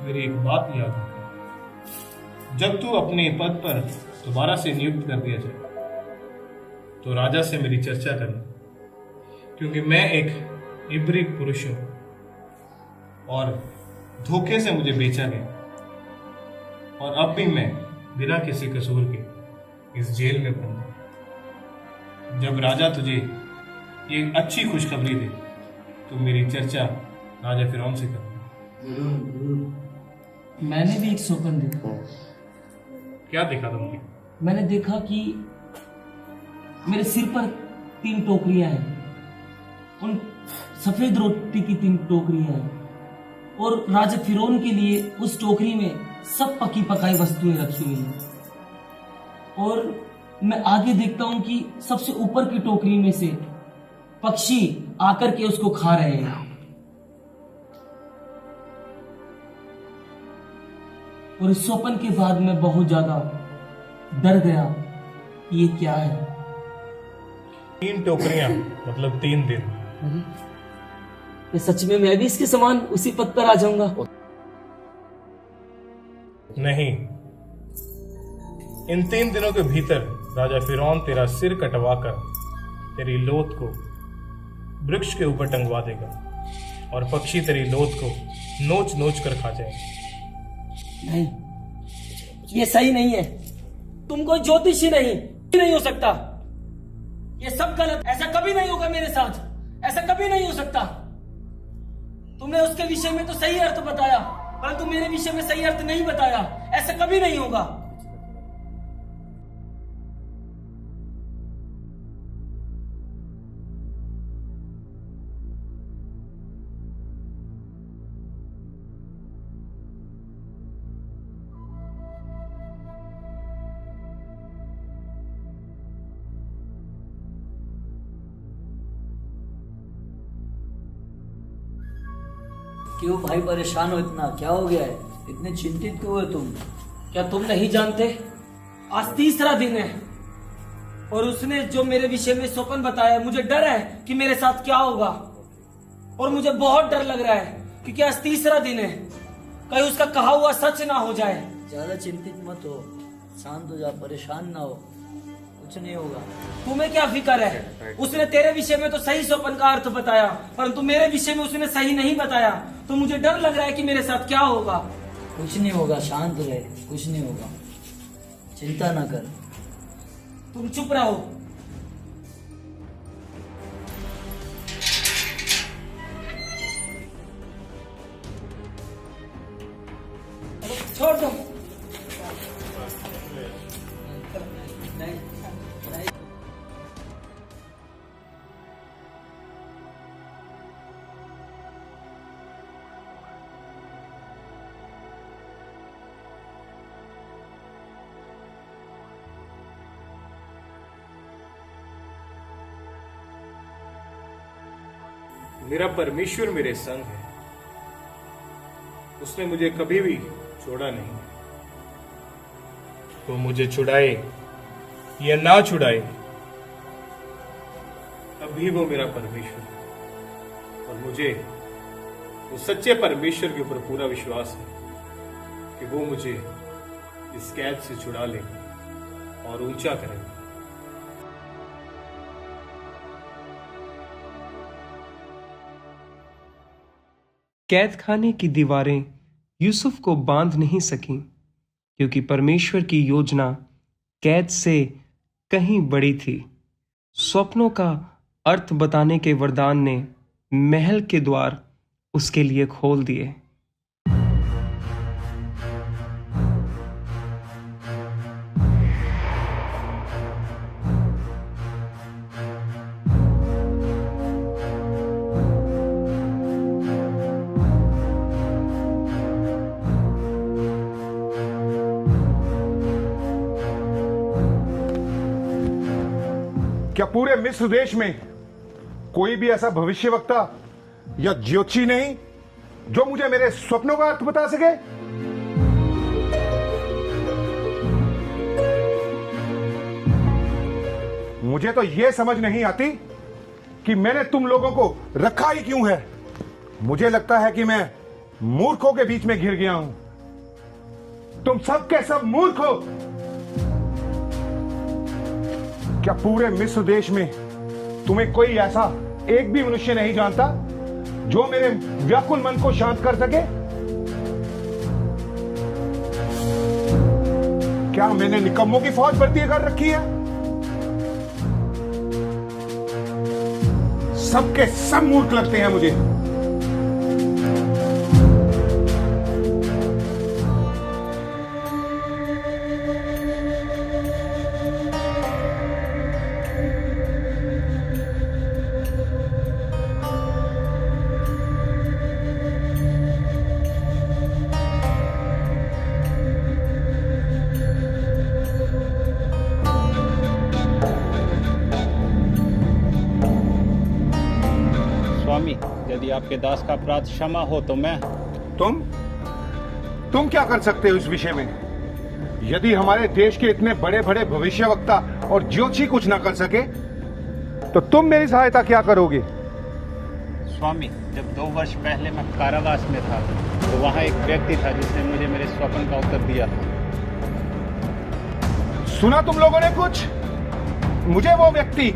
मेरी एक बात याद रखना, जब तू अपने पद पर दोबारा से नियुक्त कर दिया जाए तो राजा से मेरी चर्चा करना, क्योंकि मैं एक इब्री पुरुष हूं और धोखे से मुझे बेचा गया, और अब भी मैं बिना किसी कसूर के इस जेल में बंद हूं। जब राजा तुझे ये अच्छी खुशखबरी दे तो मेरी चर्चा राजा फिरौन से करना। मैंने भी एक स्वप्न देखा। क्या देखा तुमने? मैंने देखा कि मेरे सिर पर 3 टोकरियां हैं, उन सफेद रोटी की 3 टोकरियां हैं, और राजा फिरौन के लिए उस टोकरी में सब पकी पकाई वस्तुएं रखी हुई हैं। और मैं आगे देखता हूं कि सबसे ऊपर की टोकरी में से पक्षी आकर के उसको खा रहे हैं। और इस स्वप्न के बाद मैं बहुत ज्यादा डर गया। ये क्या है? 3 टोकरियां मतलब 3 दिन। ये सच में मैं भी इसके समान उसी पद पर आ जाऊंगा? नहीं, इन 3 दिनों के भीतर राजा फिरौन तेरा सिर कटवाकर तेरी लोथ को वृक्ष के ऊपर टंगवा देगा और पक्षी तेरी लोथ को नोच नोच कर खा जाएंगे। नहीं, ये सही नहीं है। तुम कोई ज्योतिषी नहीं हो सकता। ये सब गलत। ऐसा कभी नहीं होगा मेरे साथ। ऐसा कभी नहीं हो सकता। तुमने उसके विषय में तो सही अर्थ बताया, परंतु मेरे विषय में सही अर्थ नहीं बताया। ऐसा कभी नहीं होगा। क्यों भाई परेशान हो इतना? क्या हो गया है? इतने चिंतित क्यों हो तुम? क्या तुम नहीं जानते? आज 3रा दिन है और उसने जो मेरे विषय में स्वप्न बताया, मुझे डर है कि मेरे साथ क्या होगा। और मुझे बहुत डर लग रहा है क्योंकि आज 3रा दिन है। कहीं उसका कहा हुआ सच ना हो जाए। ज्यादा चिंतित मत हो, शांत हो जा, परेशान ना हो, कुछ नहीं होगा। तुम्हें क्या फिक्र है? उसने तेरे विषय में तो सही स्वप्न का अर्थ बताया, परंतु मेरे विषय में उसने सही नहीं बताया। तो मुझे डर लग रहा है कि मेरे साथ क्या होगा। कुछ नहीं होगा, शांत रहे, कुछ नहीं होगा, चिंता ना कर। तुम चुप रहो। छोड़ दो। मेरा परमेश्वर मेरे संग है। उसने मुझे कभी भी छोड़ा नहीं। वो मुझे छुड़ाए या ना छुड़ाए, अभी वो मेरा परमेश्वर है। और मुझे उस सच्चे परमेश्वर के ऊपर पूरा विश्वास है कि वो मुझे इस कैद से छुड़ा लेगा और ऊंचा करेगा। कैद खाने की दीवारें यूसुफ को बांध नहीं सकीं, क्योंकि परमेश्वर की योजना कैद से कहीं बड़ी थी। स्वप्नों का अर्थ बताने के वरदान ने महल के द्वार उसके लिए खोल दिए। क्या पूरे मिस्र देश में कोई भी ऐसा भविष्यवक्ता या ज्योतिषी नहीं जो मुझे मेरे स्वप्नों का अर्थ बता सके? मुझे तो यह समझ नहीं आती कि मैंने तुम लोगों को रखा ही क्यों है। मुझे लगता है कि मैं मूर्खों के बीच में घिर गया हूं। तुम सब के सब मूर्ख हो। क्या पूरे मिस्र देश में तुम्हें कोई ऐसा एक भी मनुष्य नहीं जानता जो मेरे व्याकुल मन को शांत कर सके? क्या मैंने निकम्मों की फौज भर्ती कर रखी है? सबके सब मूर्ख लगते हैं मुझे। आपके दास का अपराध क्षमा हो तो मैं। तुम क्या कर सकते हो इस विषय में? यदि हमारे देश के इतने बड़े बड़े भविष्यवक्ता और ज्योतिषी कुछ ना कर सके तो तुम मेरी सहायता क्या करोगे? स्वामी, जब 2 वर्ष पहले मैं कारावास में था तो वहां एक व्यक्ति था जिसने मुझे मेरे स्वप्न का उत्तर दिया था। सुना तुम लोगों ने कुछ? मुझे वो व्यक्ति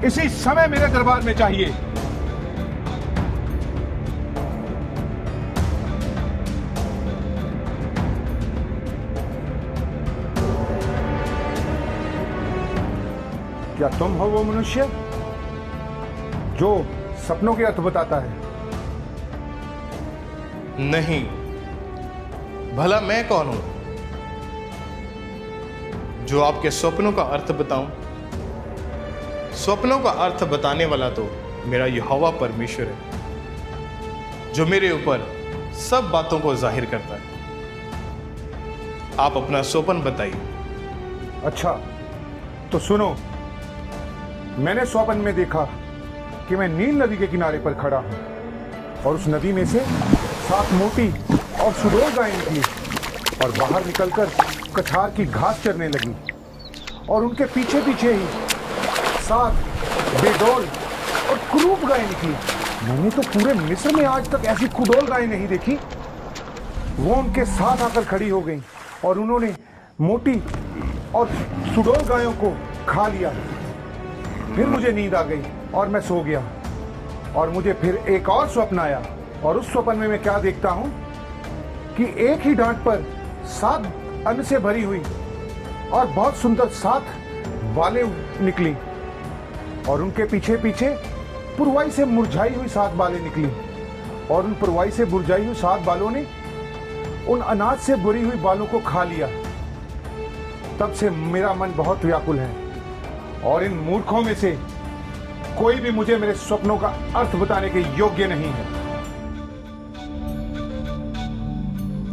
इसी समय मेरे दरबार में चाहिए। क्या तुम हो वो मनुष्य जो सपनों के अर्थ बताता है? नहीं, भला मैं कौन हूं जो आपके स्वप्नों का अर्थ बताऊं? स्वप्नों का अर्थ बताने वाला तो मेरा यहोवा परमेश्वर है, जो मेरे ऊपर सब बातों को जाहिर करता है। आप अपना स्वप्न बताइए। अच्छा, तो सुनो। मैंने स्वप्न में देखा कि मैं नील नदी के किनारे पर खड़ा हूं और उस नदी में से 7 मोटी और सुडौल गायें निकली और बाहर निकलकर कछार की घास चरने लगी और उनके पीछे पीछे ही 7 बेडौल और कुरूप गायें निकली। मैंने तो पूरे मिस्र में आज तक ऐसी कुडौल गायें नहीं देखी। वो उनके साथ आकर खड़ी हो गई और उन्होंने मोटी और सुडौल गायों को खा लिया। फिर मुझे नींद आ गई और मैं सो गया और मुझे फिर एक और स्वप्न आया और उस स्वप्न में मैं क्या देखता हूं कि एक ही डांट पर 7 अन्न से भरी हुई और बहुत सुंदर 7 बालें निकली और उनके पीछे पीछे पुरवाई से मुरझाई हुई 7 बालें निकली और उन पुरवाई से मुरझाई हुई 7 बालों ने उन अनाज से भरी हुई बालों को खा लिया। तब से मेरा मन बहुत व्याकुल है और इन मूर्खों में से कोई भी मुझे मेरे स्वप्नों का अर्थ बताने के योग्य नहीं है।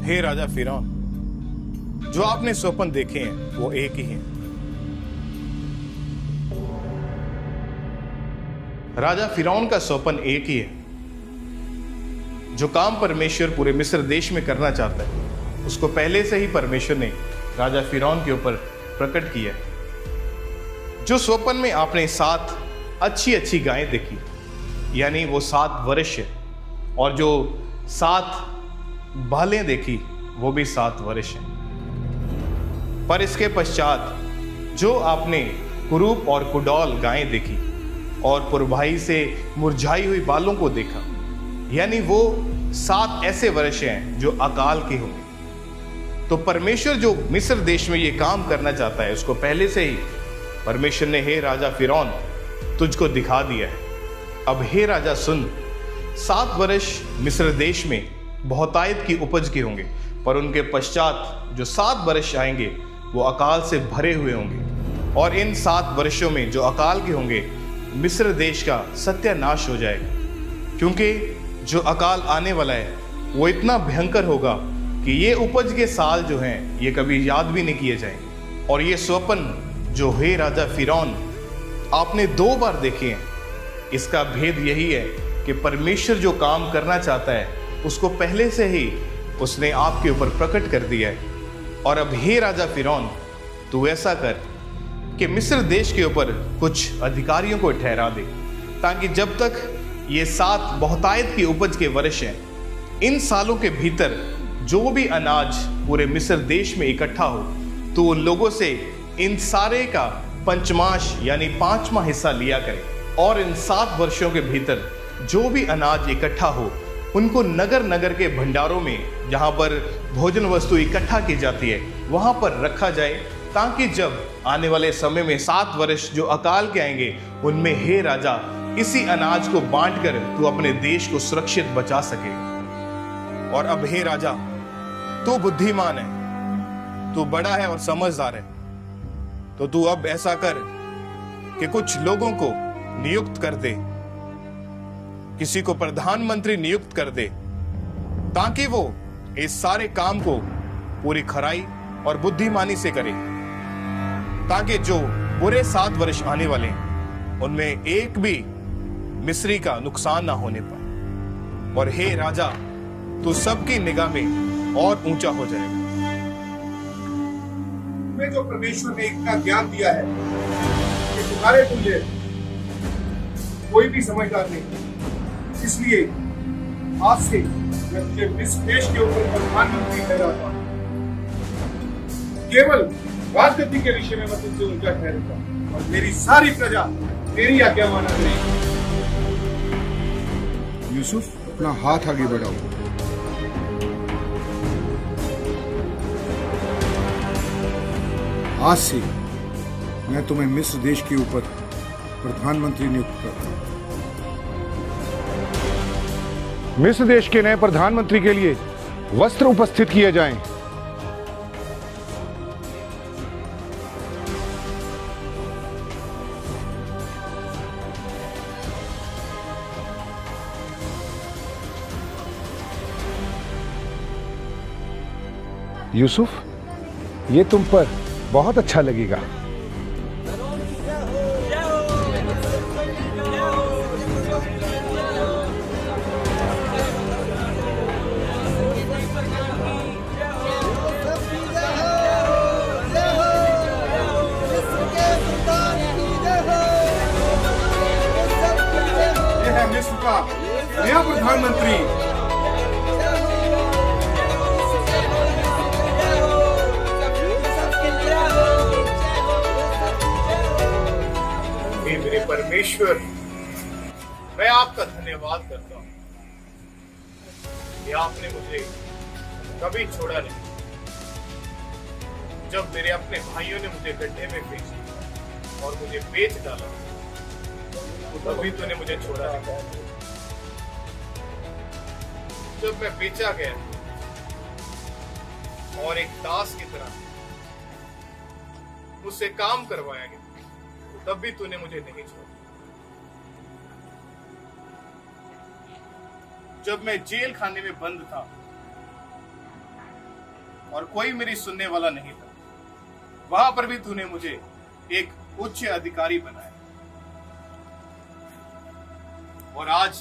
हे राजा फिरौन, जो आपने स्वप्न देखे हैं वो एक ही है। राजा फिरौन का स्वप्न एक ही है। जो काम परमेश्वर पूरे मिस्र देश में करना चाहता है उसको पहले से ही परमेश्वर ने राजा फिरौन के ऊपर प्रकट किया है। जो स्वप्न में आपने 7 अच्छी अच्छी गायें देखी, यानी वो 7 वर्ष है, और जो 7 बालें देखी वो भी 7 वर्ष है। पर इसके पश्चात जो आपने कुरूप और कुडौल गायें देखी और पुरभाई से मुरझाई हुई बालों को देखा, यानी वो 7 ऐसे वर्ष हैं जो अकाल के होंगे। तो परमेश्वर जो मिस्र देश में ये काम करना चाहता है उसको पहले से ही परमेश्वर ने हे राजा फिरौन तुझको दिखा दिया है। अब हे राजा सुन, 7 वर्ष मिस्र देश में बहुतायत की उपज के होंगे, पर उनके पश्चात जो 7 वर्ष आएंगे वो अकाल से भरे हुए होंगे। और इन 7 वर्षों में जो अकाल के होंगे मिस्र देश का सत्यानाश हो जाएगा, क्योंकि जो अकाल आने वाला है वो इतना भयंकर होगा कि ये उपज के साल जो हैं ये कभी याद भी नहीं किए जाएंगे। और ये स्वप्न जो हे राजा फिरौन आपने 2 बार देखे हैं, इसका भेद यही है कि परमेश्वर जो काम करना चाहता है उसको पहले से ही उसने आपके ऊपर प्रकट कर दिया है। और अब हे राजा फिरौन, तू ऐसा कर कि मिस्र देश के ऊपर कुछ अधिकारियों को ठहरा दे, ताकि जब तक ये 7 बहुतायत की उपज के वर्ष हैं, इन सालों के भीतर जो भी अनाज पूरे मिस्र देश में इकट्ठा हो तो उन लोगों से इन सारे का पंचमाश यानी 5वां हिस्सा लिया करे। और इन 7 वर्षों के भीतर जो भी अनाज इकट्ठा हो उनको नगर नगर के भंडारों में, जहां पर भोजन वस्तु इकट्ठा की जाती है, वहां पर रखा जाए, ताकि जब आने वाले समय में 7 वर्ष जो अकाल के आएंगे उनमें हे राजा इसी अनाज को बांटकर तू अपने देश को सुरक्षित बचा सके। और अब हे राजा, तू बुद्धिमान है, तू बड़ा है और समझदार है, तो तू अब ऐसा कर कि कुछ लोगों को नियुक्त कर दे, किसी को प्रधानमंत्री नियुक्त कर दे, ताकि वो इस सारे काम को पूरी खराई और बुद्धिमानी से करे, ताकि जो बुरे 7 वर्ष आने वाले उनमें एक भी मिस्री का नुकसान ना होने पाए। और हे राजा, तू सबकी निगाह में और ऊंचा हो जाएगा। तुम्हें जो परमेश्वर ने इतना ज्ञान दिया है कि तुम्हारे तुल्य कोई भी समझदार नहीं, इसलिए आज से मैं तुझे मिस्र देश के ऊपर प्रधानमंत्री ठहराता हूं। केवल राजगद्दी के विषय में मैं तुझसे ऊंचा ठहरूंगा और मेरी सारी प्रजा तेरी आज्ञा माना करेगी। यूसुफ, अपना हाथ आगे बढ़ाओ। आज से मैं तुम्हें मिस्र देश के ऊपर प्रधानमंत्री नियुक्त करता हूं। मिस्र देश के नए प्रधानमंत्री के लिए वस्त्र उपस्थित किए जाएं। यूसुफ, ये तुम पर बहुत अच्छा लगेगा। ये है मिस्र का नया प्रधानमंत्री। मेरे परमेश्वर, मैं आपका धन्यवाद करता हूँ कि आपने मुझे कभी छोड़ा नहीं। जब मेरे अपने भाइयों ने मुझे गड्ढे में फेंका और मुझे बेच डाला, तभी तूने मुझे छोड़ा नहीं। जब मैं बेचा गया और एक दास की तरह मुझसे काम करवाया गया, तब भी तूने मुझे नहीं छोड़ा। जब मैं जेल खाने में बंद था और कोई मेरी सुनने वाला नहीं था, वहां पर भी तूने मुझे एक उच्च अधिकारी बनाया। और आज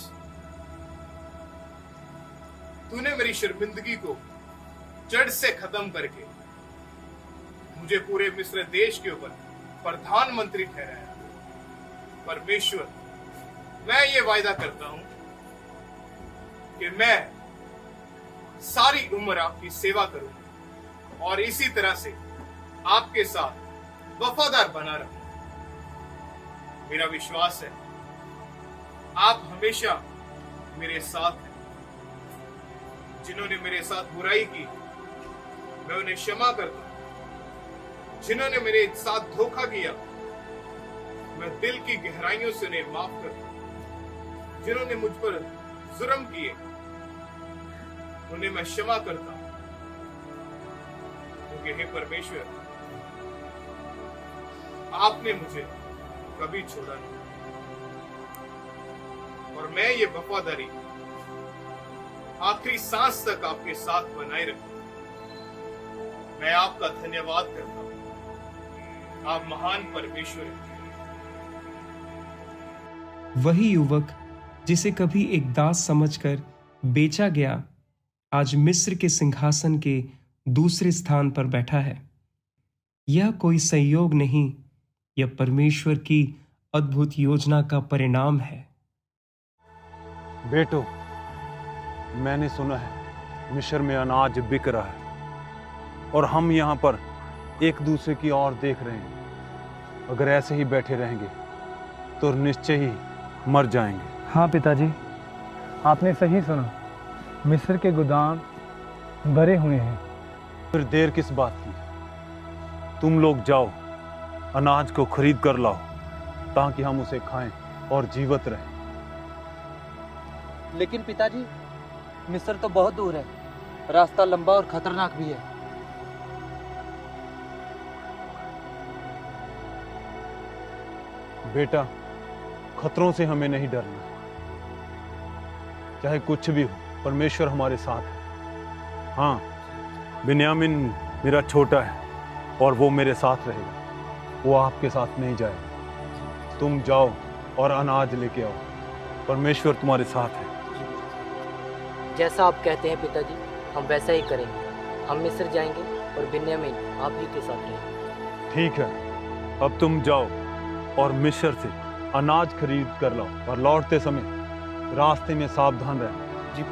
तूने मेरी शर्मिंदगी को जड़ से खत्म करके मुझे पूरे मिस्र देश के ऊपर प्रधानमंत्री ठहराया। परमेश्वर, मैं ये वायदा करता हूं कि मैं सारी उम्र आपकी सेवा करूंगा और इसी तरह से आपके साथ वफादार बना रहूंगा। मेरा विश्वास है आप हमेशा मेरे साथ हैं। जिन्होंने मेरे साथ बुराई की, मैं उन्हें क्षमा करता हूं। जिन्होंने मेरे साथ धोखा किया, मैं दिल की गहराइयों से उन्हें माफ करता हूं। जिन्होंने मुझ पर जुर्म किए, उन्हें मैं क्षमा करता हूं, क्योंकि हे परमेश्वर, आपने मुझे कभी छोड़ा नहीं और मैं ये वफादारी आखिरी सांस तक आपके साथ बनाए रखूं। मैं आपका धन्यवाद करता हूं। आप महान परमेश्वर हैं। वही युवक जिसे कभी एक दास समझकर बेचा गया, आज मिस्र के सिंहासन के दूसरे स्थान पर बैठा है। यह कोई संयोग नहीं, यह परमेश्वर की अद्भुत योजना का परिणाम है। बेटो, मैंने सुना है मिस्र में अनाज बिक रहा है और हम यहाँ पर एक दूसरे की ओर देख रहे हैं। अगर ऐसे ही बैठे रहेंगे तो निश्चय ही मर जाएंगे। हाँ पिताजी, आपने सही सुना। मिस्र के गोदाम भरे हुए हैं। फिर देर किस बात की? तुम लोग जाओ, अनाज को खरीद कर लाओ ताकि हम उसे खाएं और जीवित रहें। लेकिन पिताजी, मिस्र तो बहुत दूर है, रास्ता लंबा और खतरनाक भी है। बेटा, खतरों से हमें नहीं डरना। चाहे कुछ भी हो, परमेश्वर हमारे साथ है। हाँ, बिन्यामीन मेरा छोटा है और वो मेरे साथ रहेगा, वो आपके साथ नहीं जाएगा। तुम जाओ और अनाज लेके आओ, परमेश्वर तुम्हारे साथ है। जैसा आप कहते हैं पिताजी, हम वैसा ही करेंगे। हम मिस्र जाएंगे और बिन्यामीन आप ही के साथ रहेंगे। ठीक है, अब तुम जाओ और मिस्र से अनाज खरीद कर लाओ और लौटते समय रास्ते में सावधान रहना। जी।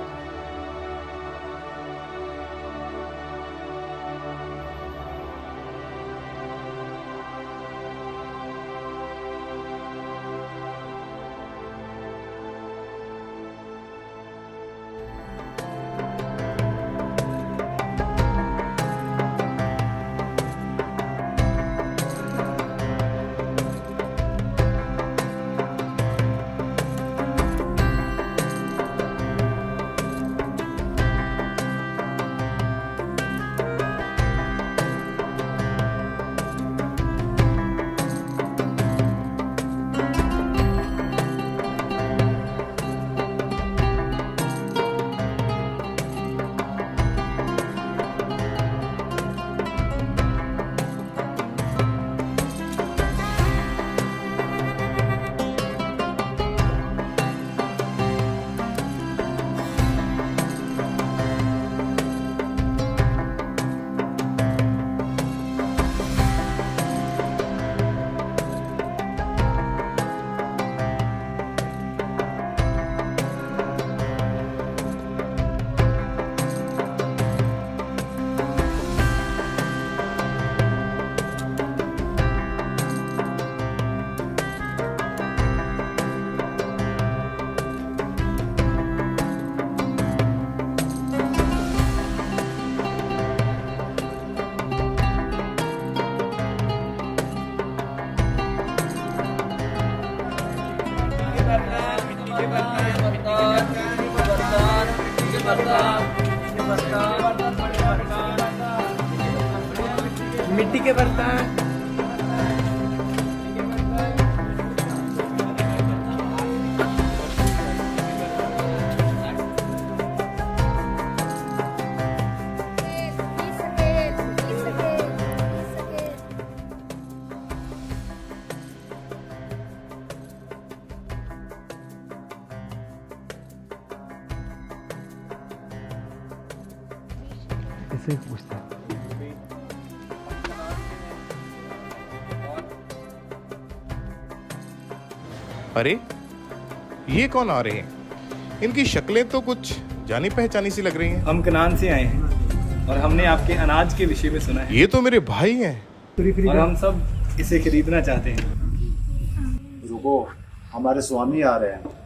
मिट्टी के बर्तन। इसे पूछता अरे ये कौन आ रहे हैं? इनकी शक्लें तो कुछ जानी पहचानी सी लग रही हैं। हम कनान से आए हैं और हमने आपके अनाज के विषय में सुना है। ये तो मेरे भाई हैं और हम सब इसे खरीदना चाहते हैं। रुको, हमारे स्वामी आ रहे हैं।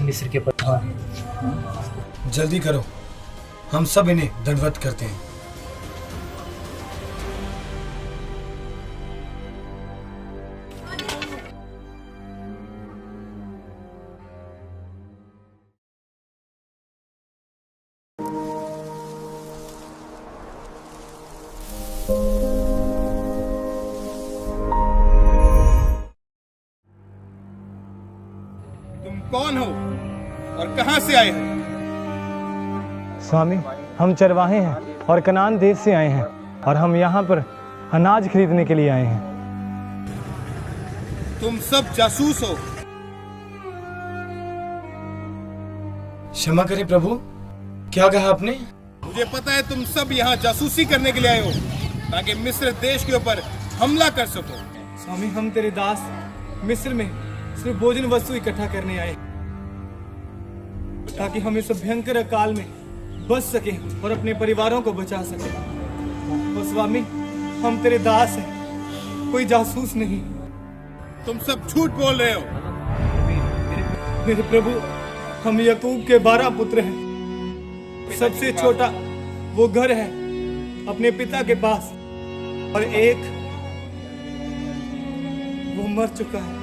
मिस्र के प्रधान, जल्दी करो, हम सब इन्हें दंडवत करते हैं। तुम कौन हो और कहां से आए हो? स्वामी, हम चरवाहे हैं और कनान देश से आए हैं और हम यहाँ पर अनाज खरीदने के लिए आए हैं। तुम सब जासूस हो। क्षमा करें प्रभु, क्या कहा आपने? मुझे पता है तुम सब यहाँ जासूसी करने के लिए आए हो ताकि मिस्र देश के ऊपर हमला कर सको। स्वामी, हम तेरे दास मिस्र में सिर्फ भोजन वस्तु इकट्ठा करने आए ताकि हम इस भयंकर अकाल में बच सके और अपने परिवारों को बचा सके। और स्वामी, हम तेरे दास हैं, कोई जासूस नहीं। तुम सब झूठ बोल रहे हो। मेरे प्रभु, हम याकूब के 12 पुत्र हैं। सबसे छोटा वो घर है अपने पिता के पास और एक वो मर चुका है।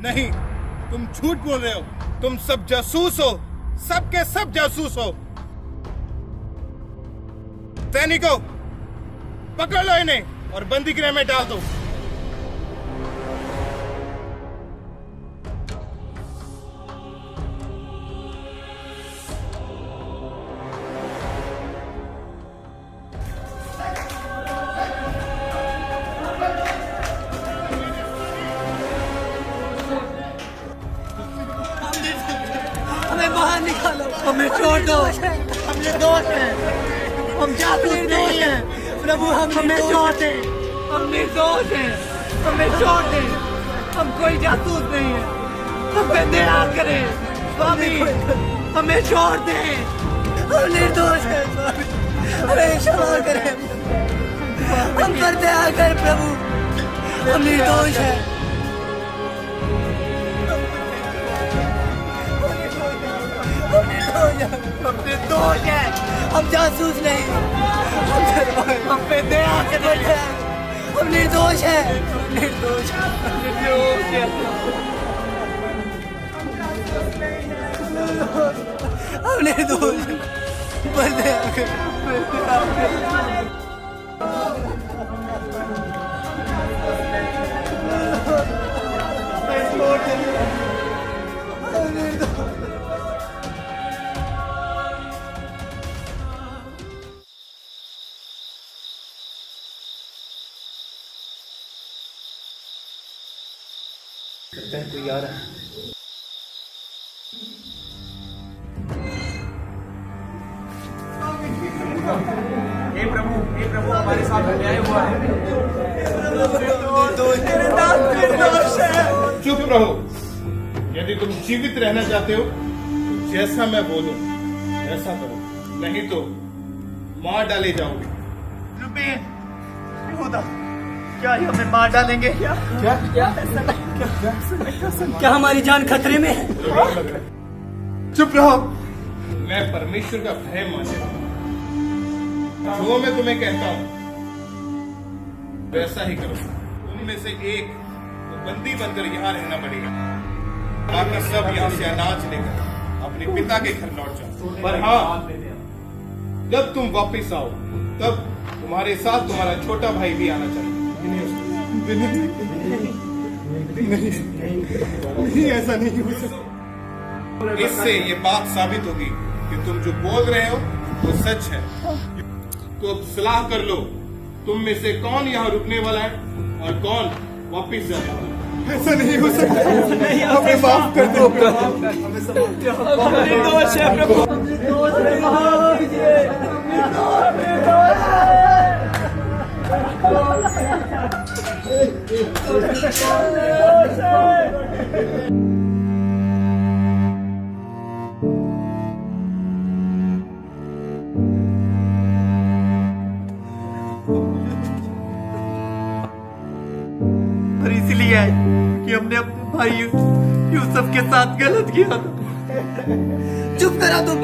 नहीं, तुम झूठ बोल रहे हो। तुम सब जासूस हो, सबके सब जासूस हो। सैनिकों, पकड़ लो इन्हें और बंदी गृह में डाल दो। हमें बाहर निकालो, हमें छोड़ दो, हम निर्दोष हैं, हम जासूस नहीं हैं, प्रभु हमें छोड़ दे, हम निर्दोष हैं, हमें छोड़ दे, हम कोई जासूस नहीं है, हम पे दया करें, स्वामी हमें छोड़ दे, हम निर्दोष हैं, स्वामी हमें क्षमा करें, हम पर दया कर प्रभु, हम निर्दोष हैं। हम निर्दोष हैं, हम जासूस नहीं, हम पे दया करें, हम निर्दोष हैं, निर्दोष हैं, हम निर्दोष हैं, पर दया लगता है कोई आ रहा है। हे प्रभु हमारे साथ अन्याय हुआ है। चुप रहो। यदि तुम जीवित रहना चाहते हो तो जैसा मैं बोलूं ऐसा करो, नहीं तो मार डाले जाओगे। क्या ये हमें मार डालेंगे? क्या हमारी जान खतरे में है? चुप रहो। मैं परमेश्वर का भय मानता हूं। जो मैं तुम्हें कहता हूं वैसा ही करो। उनमें से एक तो बंदी बनकर यहाँ रहना पड़ेगा, बाकी सब यहाँ से अनाज लेकर अपने पिता के घर लौट जाओ। पर हाँ, जब तुम वापस आओ तब तुम्हारे साथ तुम्हारा छोटा भाई भी आना चाहिए। नहीं, ऐसा नहीं हो सकता। इससे ये बात साबित होगी कि तुम जो बोल रहे हो वो सच है। तो अब सलाह कर लो, तुम में से कौन यहाँ रुकने वाला है और कौन वापिस जाने वाला है। ऐसा नहीं हो सकता। हमें माफ कर दो प्रभु। हमें निर्दोष है प्रभु। और इसलिए कि हमने अपने भाई यूसुफ के साथ गलत किया। चुप करो तुम,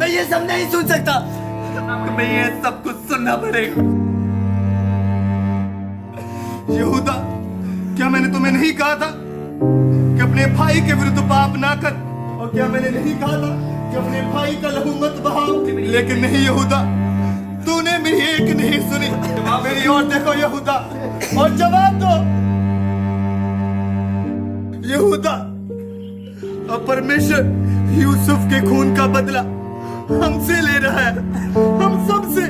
मैं ये सब नहीं सुन सकता। तुम्हें ये सब कुछ सुनना पड़ेगा। यहूदा, क्या मैंने तुम्हें नहीं कहा था कि अपने भाई के विरुद्ध पाप ना कर? और क्या मैंने नहीं कहा था कि अपने भाई का लहू मत बहाओ? लेकिन नहीं यहूदा, तूने मेरी एक नहीं सुनी। मेरी ओर देखो यहूदा और जवाब दो। यहूदा, अब परमेश्वर यूसुफ के खून का बदला हमसे ले रहा है, हम सबसे।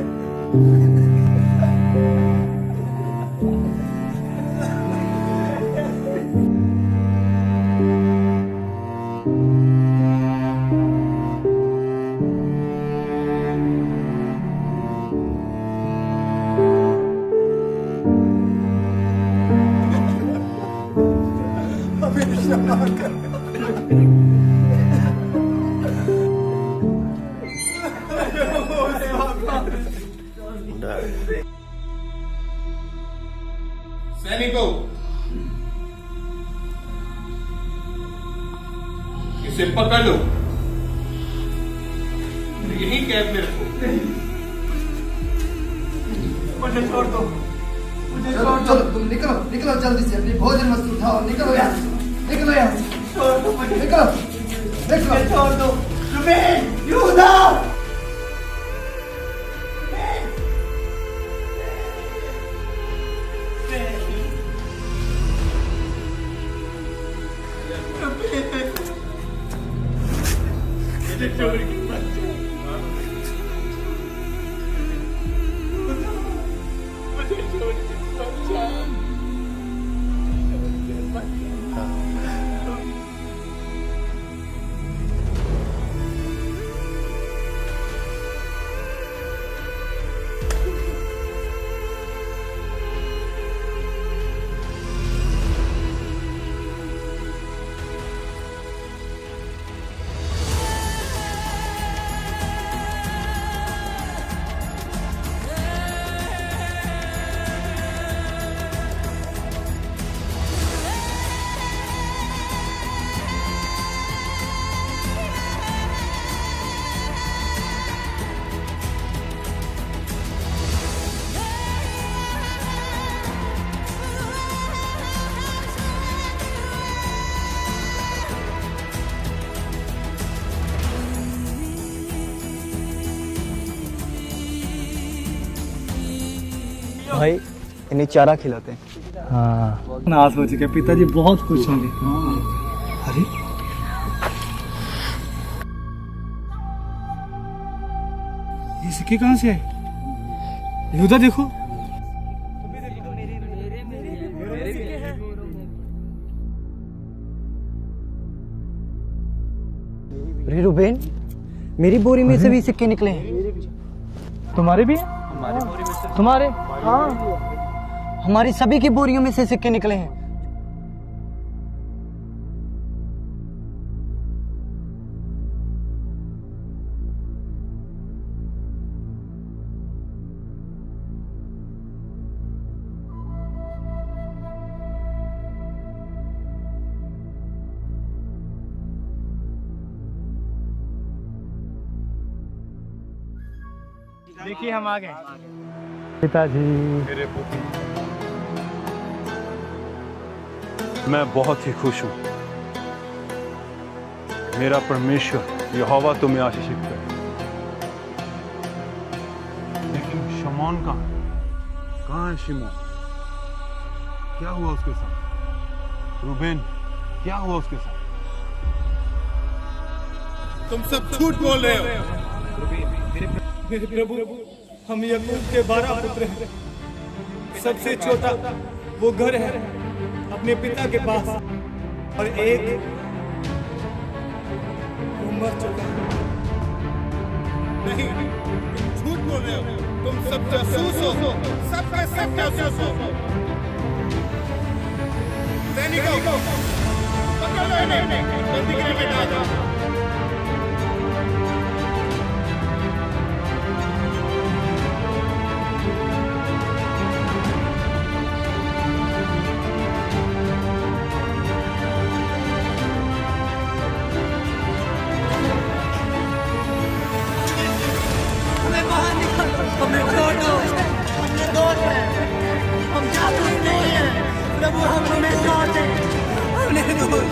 सैनिकों, इसे पकड़ लो, यहीं कैद में रखो। मुझे छोड़ दो, मुझे छोड़ दो। चलो तुम निकलो, निकलो जल्दी से, अपनी भोजन वस्तु उठाओ, निकलो यहाँ। निकलो यहाँ छोड़ दो मुझे निकलो निकलो छोड़ दो रुबेन यहूदा भाई इन्हें चारा खिलाते हैं। हाँ ना सोच के पिताजी बहुत खुश होंगे। अरे ये सिक्के कहाँ से आए? यहूदा देखो अरे रुबेन मेरी बोरी में से भी सिक्के निकले हैं। तुम्हारे भी? तुम्हारे? हाँ हमारी सभी की बोरियों में से सिक्के निकले हैं। देखिए हम आ गए। पिताजी मेरे पुत्र, मैं बहुत ही खुश हूं। मेरा परमेश्वर यहोवा तुम्हें आशीषित करे। लेकिन शमौन कहाँ है शिमोन? क्या हुआ उसके साथ? रूबेन क्या हुआ उसके साथ? तुम सब झूठ बोल रहे हो। मेरे प्रभु हम याकूब के 12 पुत्र हैं। सबसे छोटा वो घर है अपने पिता के पास और एक वो मर चुका है। नहीं तुम झूठ बोल रहे हो। तुम सब जासूस हो, सब जासूस हो। सैनिकों पकड़ लो इन्हें, बंदीगृह में डाल दो। हमें छोड़ दो, हम निर्दोष हैं, हम जासूस नहीं हैं, प्रभु हमें छोड़ दे, हम निर्दोष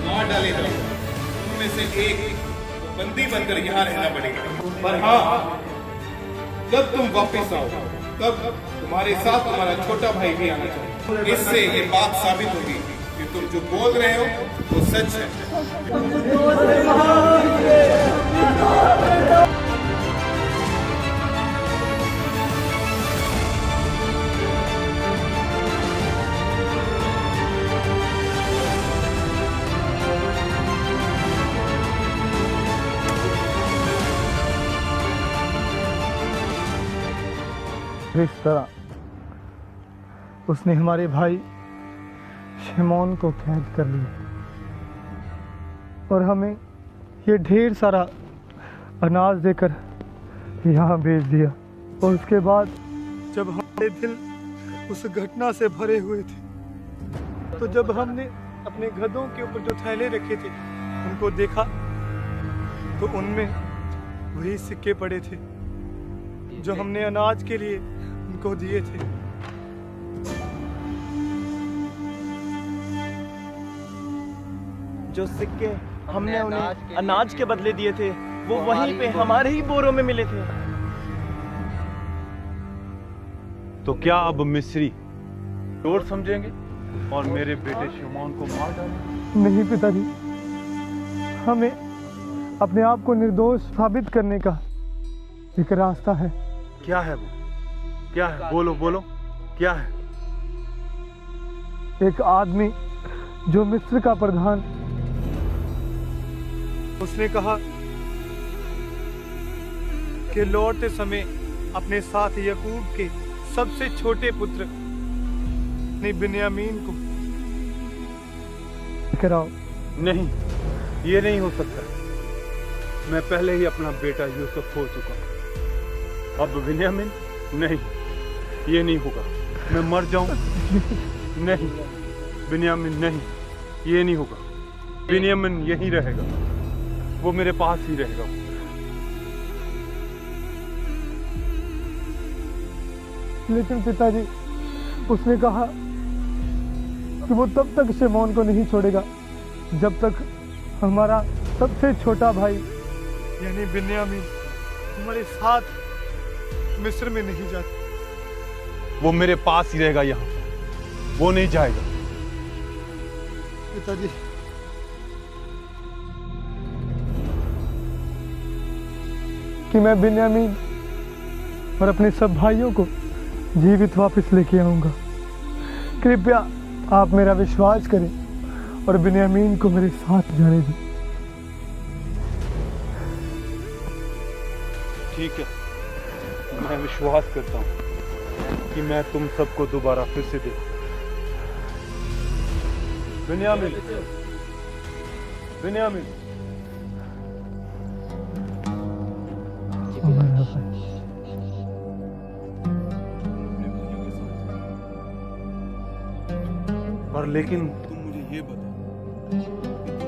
मार डाले जाओ। उनमें से एक बंदी बनकर यहाँ रहना पड़ेगा। पर हाँ, जब तुम वापस आओ तब तुम्हारे साथ तुम्हारा छोटा भाई भी आना चाहिए। इससे ये बात साबित होगी कि तुम जो बोल रहे हो वो सच है। इस तरह उसने हमारे भाई शिमोन को कैद कर लिया और हमें ये ढेर सारा अनाज देकर यहाँ भेज दिया। और उसके बाद जब हमारे दिल उस घटना से भरे हुए थे, तो जब हमने अपने गधों के ऊपर जो थैले रखे थे उनको देखा, तो उनमें वही सिक्के पड़े थे जो हमने अनाज के लिए उनको दिए थे। जो सिक्के हमने उन्हें अनाज के बदले दिए थे, वो वहीं पे हमारे ही बोरों में मिले थे। तो क्या अब मिस्री चोर समझेंगे और मेरे बेटे शिमोन को मार डालेंगे? नहीं पिताजी, हमें अपने आप को निर्दोष साबित करने का एक रास्ता है। क्या है वो? क्या है? बोलो बोलो, क्या है? एक आदमी जो मिस्र का प्रधान, उसने कहा कि लौटते समय अपने साथ याकूब के सबसे छोटे पुत्र बिन्यामीन को कराओ। नहीं, ये नहीं हो सकता। मैं पहले ही अपना बेटा यूसुफ खो चुका हूं। अब बिन्यामीन? नहीं, ये नहीं होगा। मैं मर जाऊं? नहीं, बिन्यामीन नहीं, ये नहीं होगा। बिन्यामीन यहीं रहेगा, वो मेरे पास ही रहेगा। लेकिन पिताजी, उसने कहा कि वो तब तक शिमोन को नहीं छोड़ेगा जब तक हमारा सबसे छोटा भाई यानी बिन्यामीन हमारे साथ मिस्र में नहीं जाता। वो मेरे पास ही रहेगा यहाँ, वो नहीं जाएगा। पिताजी, कि मैं बिन्यामीन और अपने सब भाइयों को जीवित वापस लेके आऊंगा। कृपया आप मेरा विश्वास करें और बिन्यामीन को मेरे साथ जाने दें। ठीक है, मैं विश्वास करता हूं कि मैं तुम सबको दोबारा फिर से देखूं। बिन्यामीन, बिन्यामीन, पर लेकिन तुम मुझे ये बता,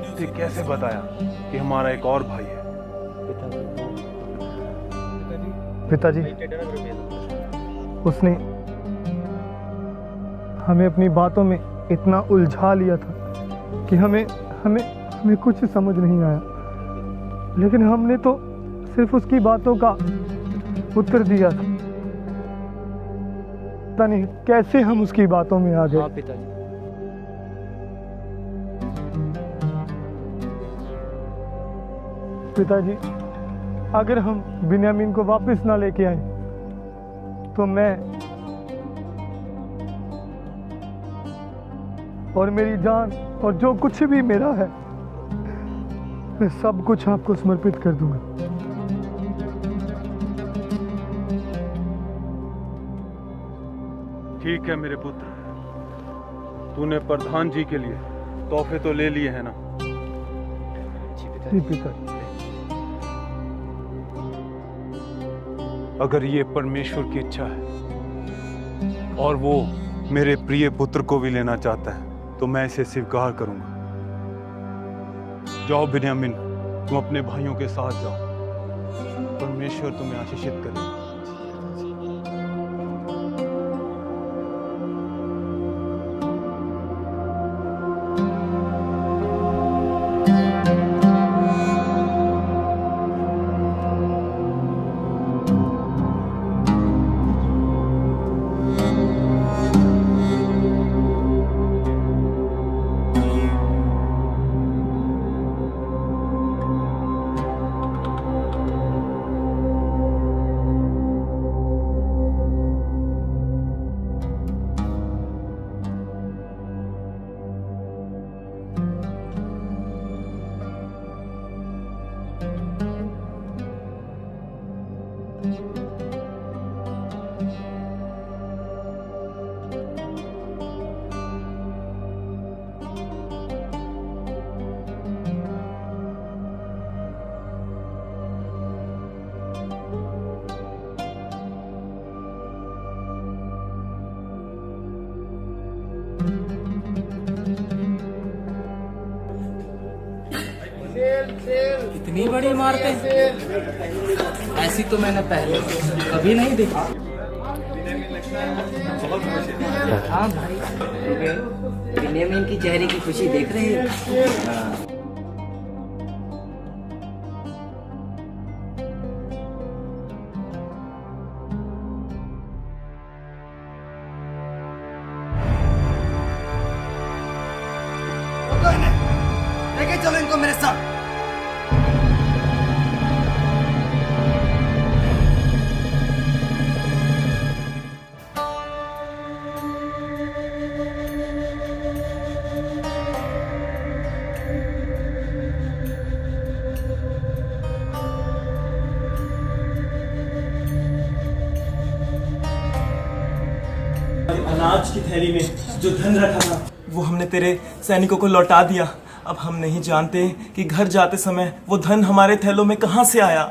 तुझे कैसे बताया कि हमारा एक और भाई है? पिताजी, उसने हमें अपनी बातों में इतना उलझा लिया था कि हमें कुछ समझ नहीं आया। लेकिन हमने तो सिर्फ उसकी बातों का उत्तर दिया था। पता नहीं कैसे हम उसकी बातों में आ गए। पिताजी, पिताजी, अगर हम बिन्यामीन को वापस ना लेके आए तो मैं और मेरी जान और जो कुछ भी मेरा है, मैं सब कुछ आपको समर्पित कर दूंगा। ठीक है मेरे पुत्र, तूने प्रधान जी के लिए तोहफे तो ले लिए हैं ना? जी पिताजी। अगर ये परमेश्वर की इच्छा है और वो मेरे प्रिय पुत्र को भी लेना चाहता है तो मैं इसे स्वीकार करूंगा। जाओ बिन्यामीन, तुम अपने भाइयों के साथ जाओ। परमेश्वर तुम्हें आशीषित करे। इतनी बड़ी इमारतें, ऐसी तो मैंने पहले कभी नहीं देखी। हाँ भाई, बिन्यामीन की चेहरे की खुशी देख रहे हैं। लेके चलो इनको मेरे साथ। अनाज की थैली में जो धन रखा था वो हमने तेरे सैनिकों को लौटा दिया। अब हम नहीं जानते कि घर जाते समय वो धन हमारे थैलों में कहां से आया।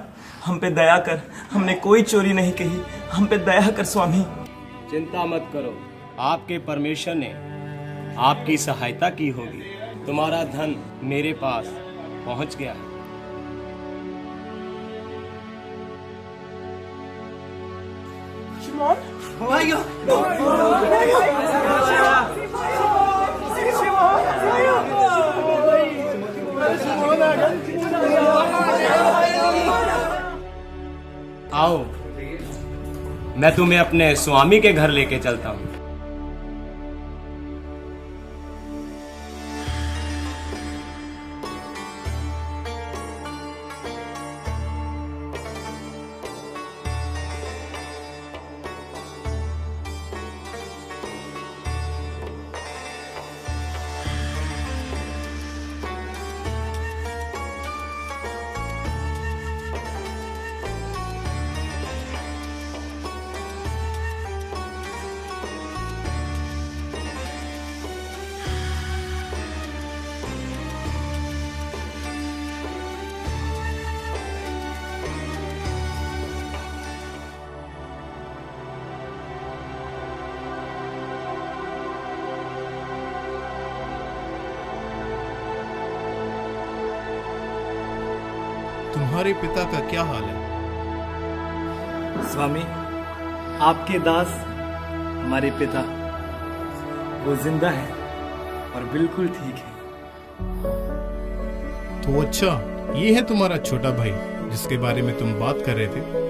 हम पे दया कर, हमने कोई चोरी नहीं कही, हम पे दया कर स्वामी। चिंता मत करो, आपके परमेश्वर ने आपकी सहायता की होगी। तुम्हारा धन मेरे पास पहुंच गया है। आओ, मैं तुम्हें अपने स्वामी के घर लेके चलता हूँ। तुम्हारे पिता का क्या हाल है? स्वामी, आपके दास हमारे पिता वो जिंदा है और बिल्कुल ठीक है। तो अच्छा, ये है तुम्हारा छोटा भाई जिसके बारे में तुम बात कर रहे थे।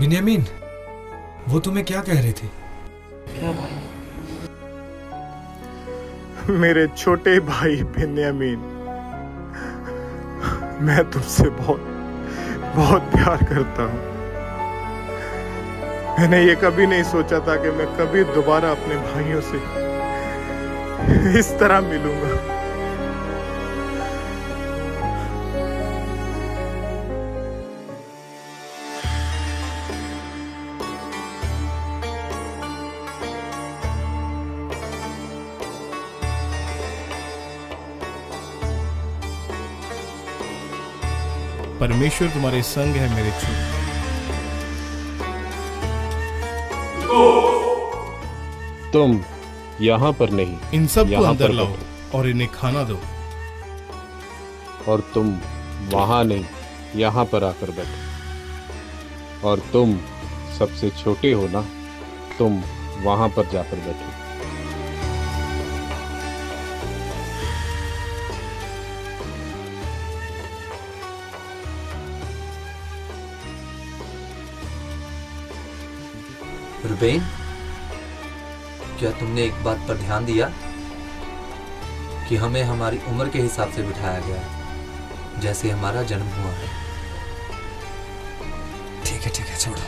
बिन्यामीन, वो तुम्हें क्या कह रहे थे? क्या भाई? मेरे छोटे भाई बिन्यामीन, मैं तुमसे बहुत बहुत प्यार करता हूं। मैंने ये कभी नहीं सोचा था कि मैं कभी दोबारा अपने भाइयों से इस तरह मिलूंगा। परमेश्वर तुम्हारे संग है मेरे छोटे। तुम यहाँ पर नहीं, इन सबको अंदर लाओ और इन्हें खाना दो। और तुम वहां नहीं, यहाँ पर आकर बैठो। और तुम सबसे छोटे हो ना, तुम वहां पर जाकर बैठो। रुबेन, क्या तुमने एक बात पर ध्यान दिया कि हमें हमारी उम्र के हिसाब से बिठाया गया है, जैसे हमारा जन्म हुआ है। ठीक है, छोड़ो।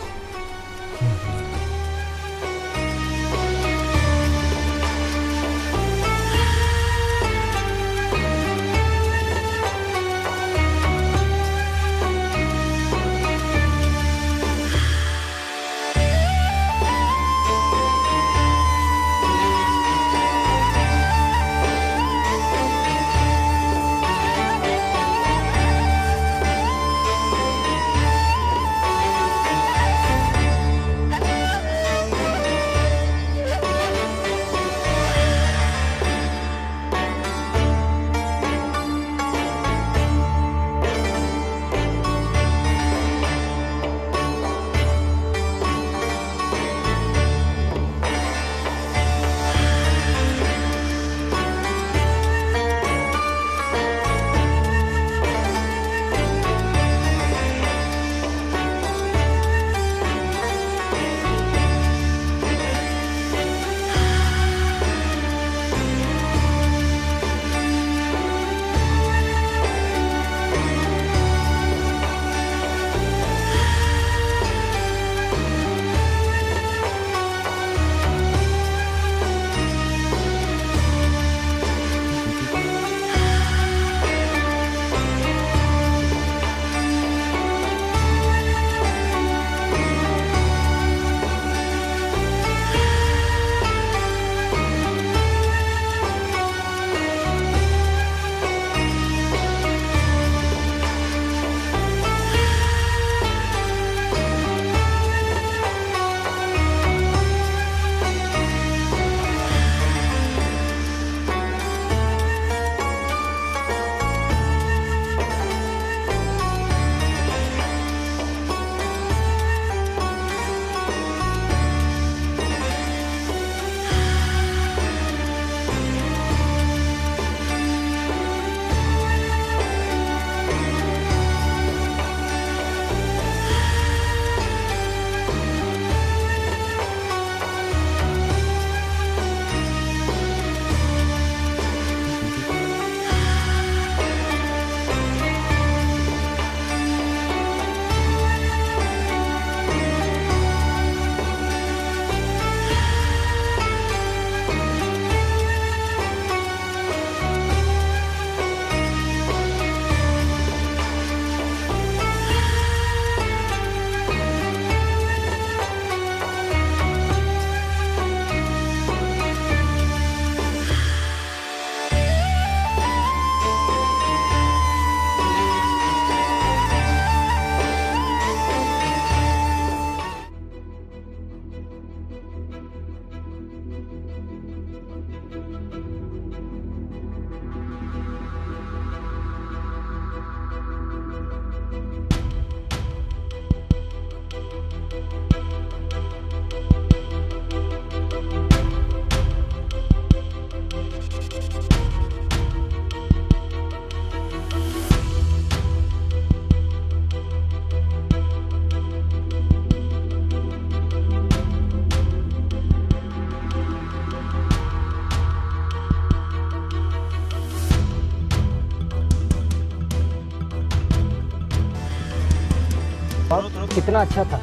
कितना अच्छा था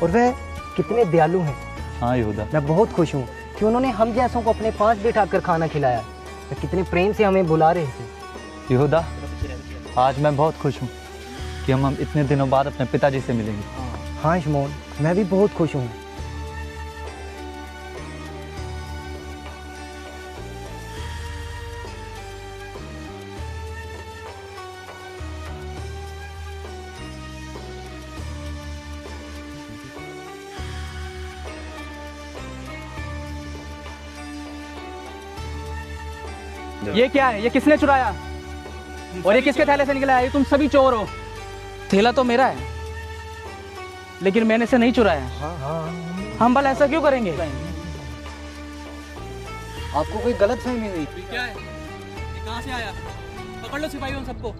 और वह कितने दयालु हैं। हाँ यहूदा, मैं बहुत खुश हूँ कि उन्होंने हम जैसों को अपने पास बिठाकर खाना खिलाया। वे कितने प्रेम से हमें बुला रहे थे। यहूदा, आज मैं बहुत खुश हूँ कि हम इतने दिनों बाद अपने पिताजी से मिलेंगे। हाँ शमौन, मैं भी बहुत खुश हूँ। ये क्या है? ये किसने चुराया? और ये किसके थैले से निकला है? ये तुम सभी चोर हो। थैला तो मेरा है, लेकिन मैंने इसे नहीं चुराया। हम भला ऐसा क्यों करेंगे? आपको कोई गलत फहमी हुई? क्या है? ये कहाँ से आया? पकड़ लो सिपाहियों सबको।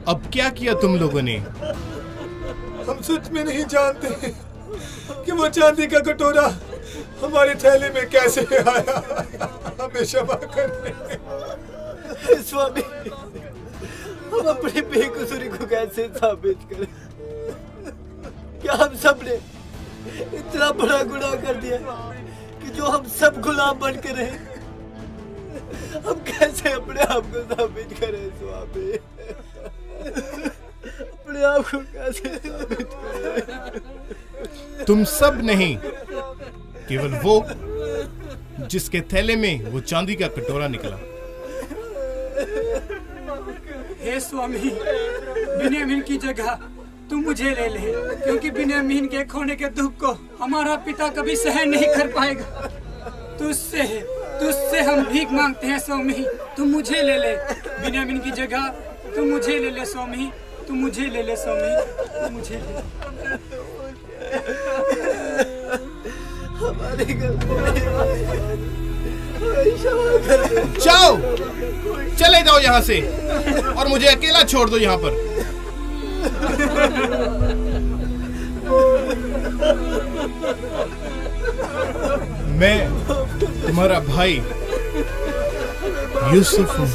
अब क्या किया तुम लोगों ने? हम सच में नहीं जानते कि वो चांदी का कटोरा हमारे थैले में कैसे आया। हमें क्षमा कर दे स्वामी, हम अपनी बेकसूरी को कैसे साबित करें? क्या हम सब ने इतना बड़ा गुनाह कर दिया कि जो हम सब गुलाम बन के रहे? हम कैसे अपने आप को साबित करें स्वामी? अपने आप को कैसे साबित करें? तुम सब नहीं, केवल वो जिसके थैले में वो चांदी का कटोरा निकला। हे स्वामी, बिन्यामीन की जगह तुम मुझे ले ले, क्योंकि बिन्यामीन के खोने के दुख को हमारा पिता कभी सहन नहीं कर पाएगा। तुझसे हम भीख मांगते हैं स्वामी, तुम मुझे ले ले। बिन्यामीन की जगह तुम मुझे ले ले स्वामी, तुम मुझे ले ले स्वामी, तुम मुझे ले। हमारी जाओ, चले जाओ यहाँ से और मुझे अकेला छोड़ दो यहाँ पर। मैं तुम्हारा भाई यूसुफ हूँ।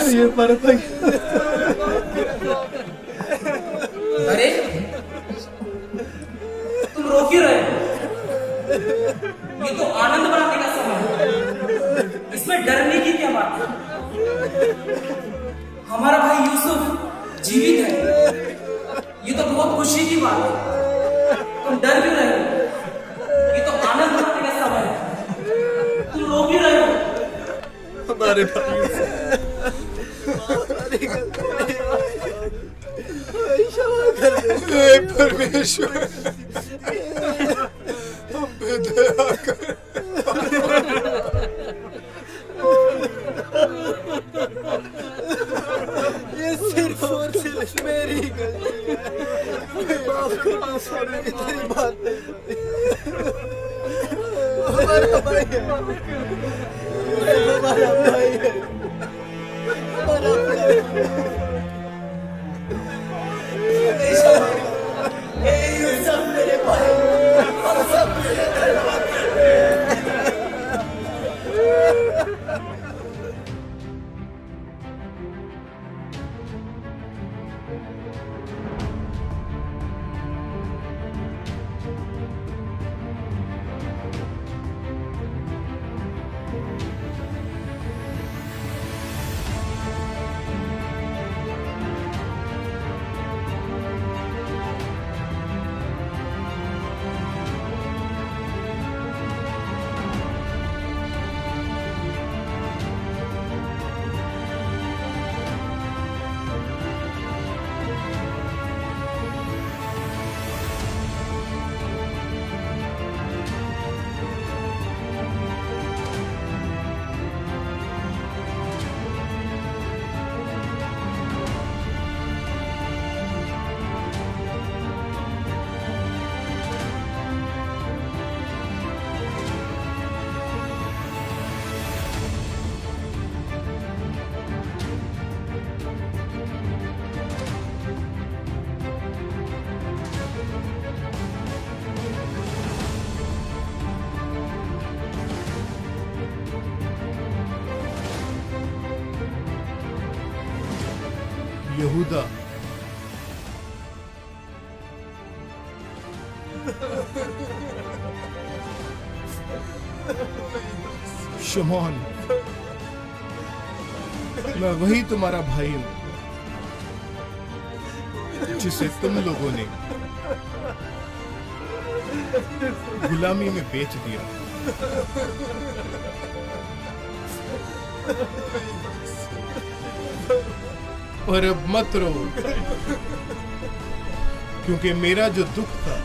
ये हमारा भाई। अरे तुम रो क्यों रहे हो? ये तो आनंद मनाने का समय है, इसमें डरने की क्या बात है? हमारा भाई यूसुफ जीवित है, ये तो बहुत खुशी की बात है। तुम डर क्यों रहे हो? ये तो आनंद मनाने का समय है, तुम रो क्यों रहे हो? हमारे भाई हे परमेश्वर, हम पे दया कर। ये सिर्फ और सिर्फ मेरी गलती है। माफ करना स्वामी, तेरी बात नहीं। हमारा भाई है, हमारा भाई है, हमारा भाई है। ये सब मेरे भाई, हम सब मेरे धन्यवाद करते हैं। यहूदा, शमौन, मैं वही तुम्हारा भाई हूं जिसे तुम लोगों ने गुलामी में बेच दिया। पर अब मत रो, क्योंकि मेरा जो दुख था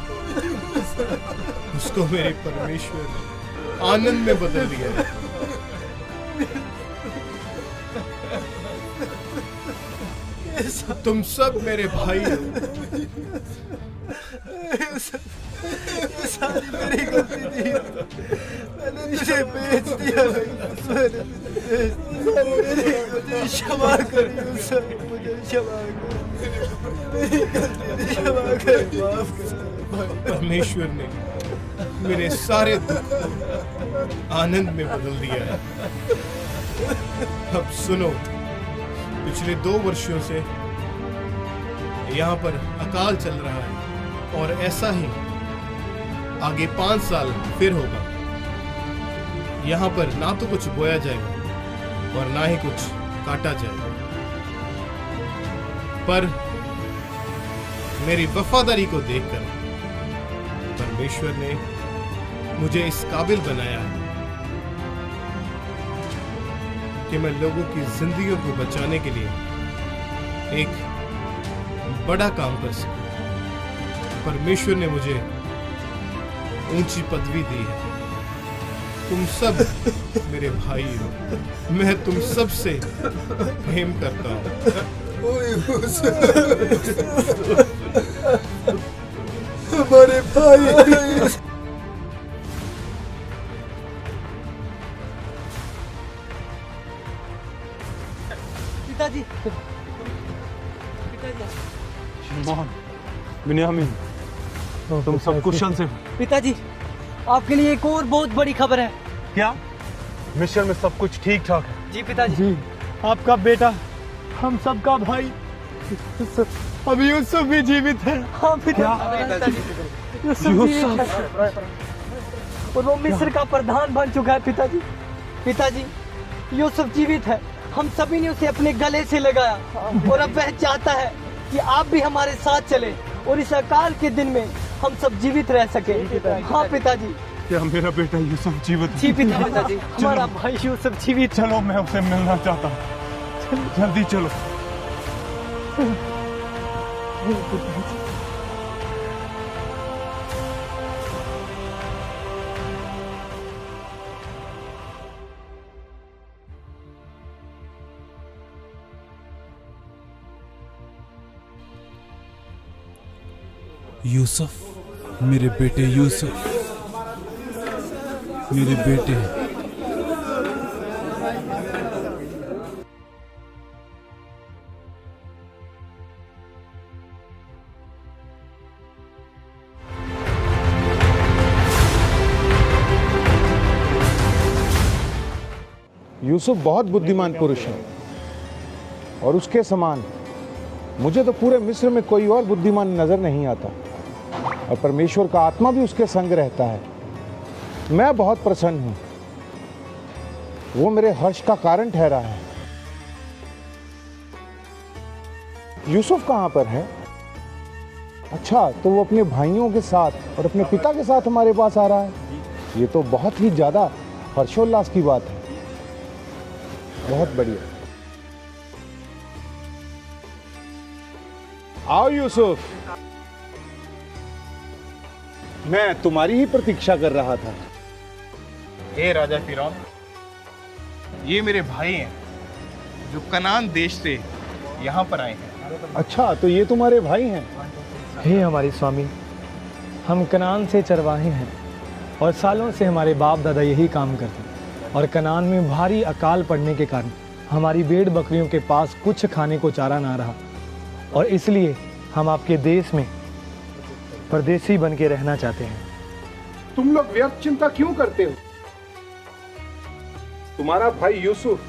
उसको मेरे परमेश्वर ने आनंद में बदल दिया है। तुम सब मेरे भाई हो। सारी मेरी गलती थी, मैंने तुझे बेच दिया। मुझे क्षमा कर, मुझे क्षमा कर, मेरी गलती थी, क्षमा कर, माफ कर। परमेश्वर ने मेरे सारे दुख को आनंद में बदल दिया है। अब सुनो, पिछले 2 वर्षों से यहाँ पर अकाल चल रहा है और ऐसा ही आगे 5 साल फिर होगा। यहाँ पर ना तो कुछ बोया जाएगा और ना ही कुछ काटा जाएगा, पर मेरी वफादारी को देखकर परमेश्वर ने मुझे इस काबिल बनाया है कि मैं लोगों की जिंदगियों को बचाने के लिए एक बड़ा काम कर सकूं। परमेश्वर ने मुझे ऊंची पदवी दी है। तुम सब मेरे भाई हो, मैं तुम सब से प्रेम करता हूं। हमारे भाई। पिताजी, पिताजी, शमौन, बिन्यामीन, तुम सब कुशल से हो? पिताजी, आपके लिए एक और बहुत बड़ी खबर है। क्या? मिशन में सब कुछ ठीक ठाक है? जी पिताजी। जी, आपका बेटा, हम सबका भाई, अब यूसुफ भी जीवित है। हाँ पिताजी, यूसुफ जीवित है और वो मिस्र का प्रधान बन चुका है। पिताजी, पिताजी, यूसुफ जीवित है। हम सभी ने उसे अपने गले से लगाया और अब वह चाहता है कि आप भी हमारे साथ चले और इस अकाल के दिन में हम सब जीवित रह सके। हाँ पिताजी। क्या मेरा बेटा यूसुफ जीवित? जी पिताजी, हमारा भाई यूसुफ जीवित। चलो, मैं उसे मिलना चाहता हूँ। जल्दी चलो। यूसुफ, मेरे बेटे यूसुफ, मेरे बेटे। यूसुफ बहुत बुद्धिमान पुरुष है और उसके समान मुझे तो पूरे मिस्र में कोई और बुद्धिमान नजर नहीं आता, और परमेश्वर का आत्मा भी उसके संग रहता है। मैं बहुत प्रसन्न हूं, वो मेरे हर्ष का कारण ठहरा है। यूसुफ कहां पर है? अच्छा, तो वो अपने भाइयों के साथ और अपने पिता के साथ हमारे पास आ रहा है। ये तो बहुत ही ज्यादा हर्षोल्लास की बात है। बहुत बढ़िया। आओ यूसुफ, मैं तुम्हारी ही प्रतीक्षा कर रहा था। हे राजा फिरौन, ये मेरे भाई हैं जो कनान देश से यहाँ पर आए हैं। अच्छा, तो ये तुम्हारे भाई हैं? हे हमारे स्वामी, हम कनान से चरवाहे हैं और सालों से हमारे बाप दादा यही काम करते हैं, और कनान में भारी अकाल पड़ने के कारण हमारी भेड़ बकरियों के पास कुछ खाने को चारा ना रहा, और इसलिए हम आपके देश में परदेसी बन के रहना चाहते हैं। तुम लोग व्यर्थ चिंता क्यों करते हो? तुम्हारा भाई यूसुफ,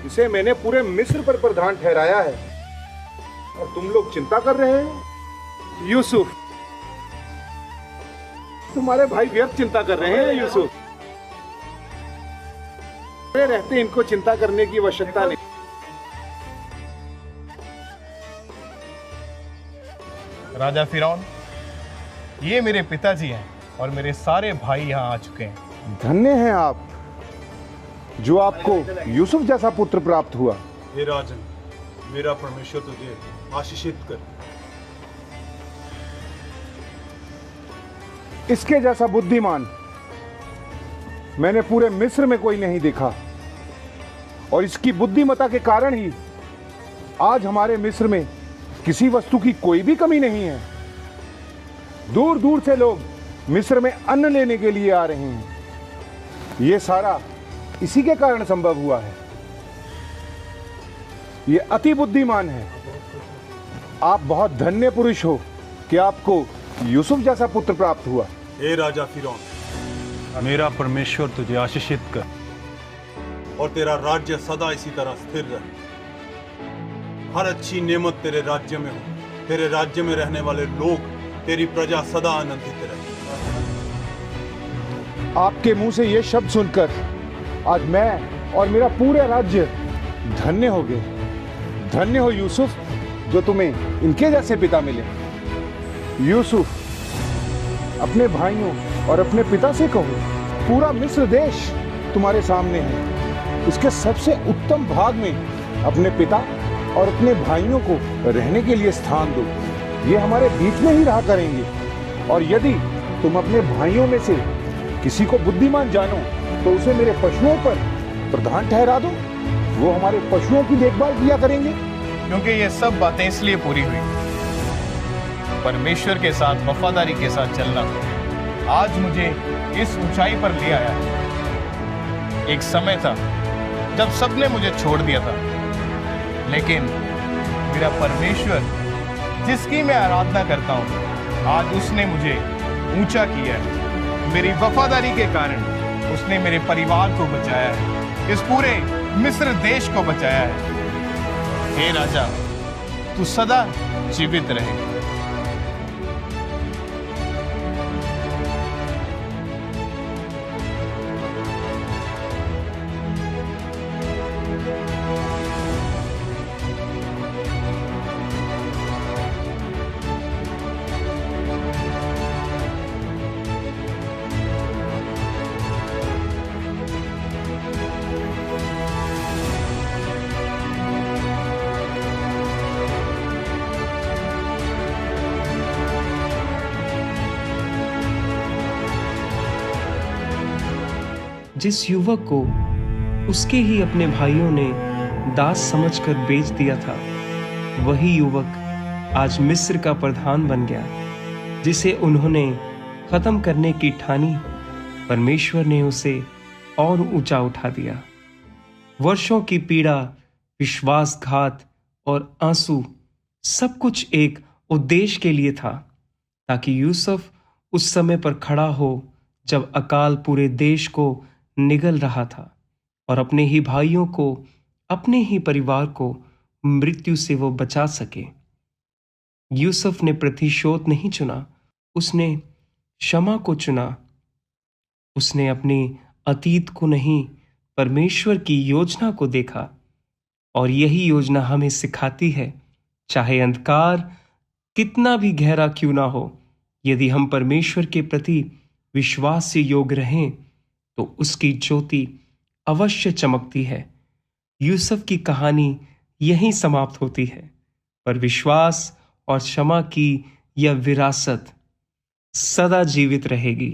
इसे मैंने पूरे मिस्र पर प्रधान ठहराया है, और तुम लोग चिंता कर रहे हो। यूसुफ, तुम्हारे भाई व्यर्थ चिंता कर रहे हैं। यूसुफ, रहते इनको चिंता करने की आवश्यकता नहीं। राजा फिरौन, ये मेरे पिताजी हैं और मेरे सारे भाई यहाँ आ चुके हैं। धन्य हैं आप जो आपको यूसुफ जैसा पुत्र प्राप्त हुआ। हे राजन, मेरा परमेश्वर तुझे आशीषित कर। इसके जैसा बुद्धिमान मैंने पूरे मिस्र में कोई नहीं देखा, और इसकी बुद्धिमत्ता के कारण ही आज हमारे मिस्र में किसी वस्तु की कोई भी कमी नहीं है। दूर दूर से लोग मिस्र में अन्न लेने के लिए आ रहे हैं। ये सारा इसी के कारण संभव हुआ है। ये अति बुद्धिमान है। आप बहुत धन्य पुरुष हो कि आपको यूसुफ जैसा पुत्र प्राप्त हुआ। हे राजा फिरौन, मेरा परमेश्वर तुझे आशीषित कर और तेरा राज्य सदा इसी तरह स्थिर रहे। हर अच्छी नेमत तेरे राज्य में हो। तेरे राज्य में रहने वाले लोग, तेरी प्रजा सदा आनंदित रहे। आपके मुंह से ये शब्द सुनकर आज मैं और मेरा पूरा राज्य धन्य हो गए। धन्य हो यूसुफ, जो तुम्हें इनके जैसे पिता मिले। यूसुफ, अपने भाइयों और अपने पिता से कहो, पूरा मिस्र देश तुम्हारे सामने है। इसके सबसे उत्तम भाग में अपने पिता और अपने भाइयों को रहने के लिए स्थान दो। ये हमारे बीच में ही रहा करेंगे। और यदि तुम अपने भाइयों में से किसी को बुद्धिमान जानो तो उसे मेरे पशुओं पर प्रधान ठहरा दो। वो हमारे पशुओं की देखभाल किया करेंगे। क्योंकि ये सब बातें इसलिए पूरी हुई, परमेश्वर के साथ वफादारी के साथ चलना आज मुझे इस ऊंचाई पर ले आया है। एक समय था जब सबने मुझे छोड़ दिया था, लेकिन मेरा परमेश्वर जिसकी मैं आराधना करता हूँ, आज उसने मुझे ऊंचा किया है। मेरी वफादारी के कारण उसने मेरे परिवार को बचाया है, इस पूरे मिस्र देश को बचाया है। हे राजा, तू सदा जीवित रहे। जिस युवक को उसके ही अपने भाइयों ने दास समझकर बेच दिया था, वही युवक आज मिस्र का प्रधान बन गया। जिसे उन्होंने खत्म करने की ठानी, परमेश्वर ने उसे और ऊंचा उठा दिया। वर्षों की पीड़ा, विश्वासघात और आंसू, सब कुछ एक उद्देश्य के लिए था, ताकि यूसुफ उस समय पर खड़ा हो जब अकाल पूरे देश को निगल रहा था और अपने ही भाइयों को, अपने ही परिवार को मृत्यु से वो बचा सके। यूसुफ ने प्रतिशोध नहीं चुना, उसने क्षमा को चुना। उसने अपने अतीत को नहीं, परमेश्वर की योजना को देखा। और यही योजना हमें सिखाती है, चाहे अंधकार कितना भी गहरा क्यों ना हो, यदि हम परमेश्वर के प्रति विश्वास से योग्य रहें तो उसकी ज्योति अवश्य चमकती है। यूसुफ की कहानी यहीं समाप्त होती है, पर विश्वास और क्षमा की यह विरासत सदा जीवित रहेगी।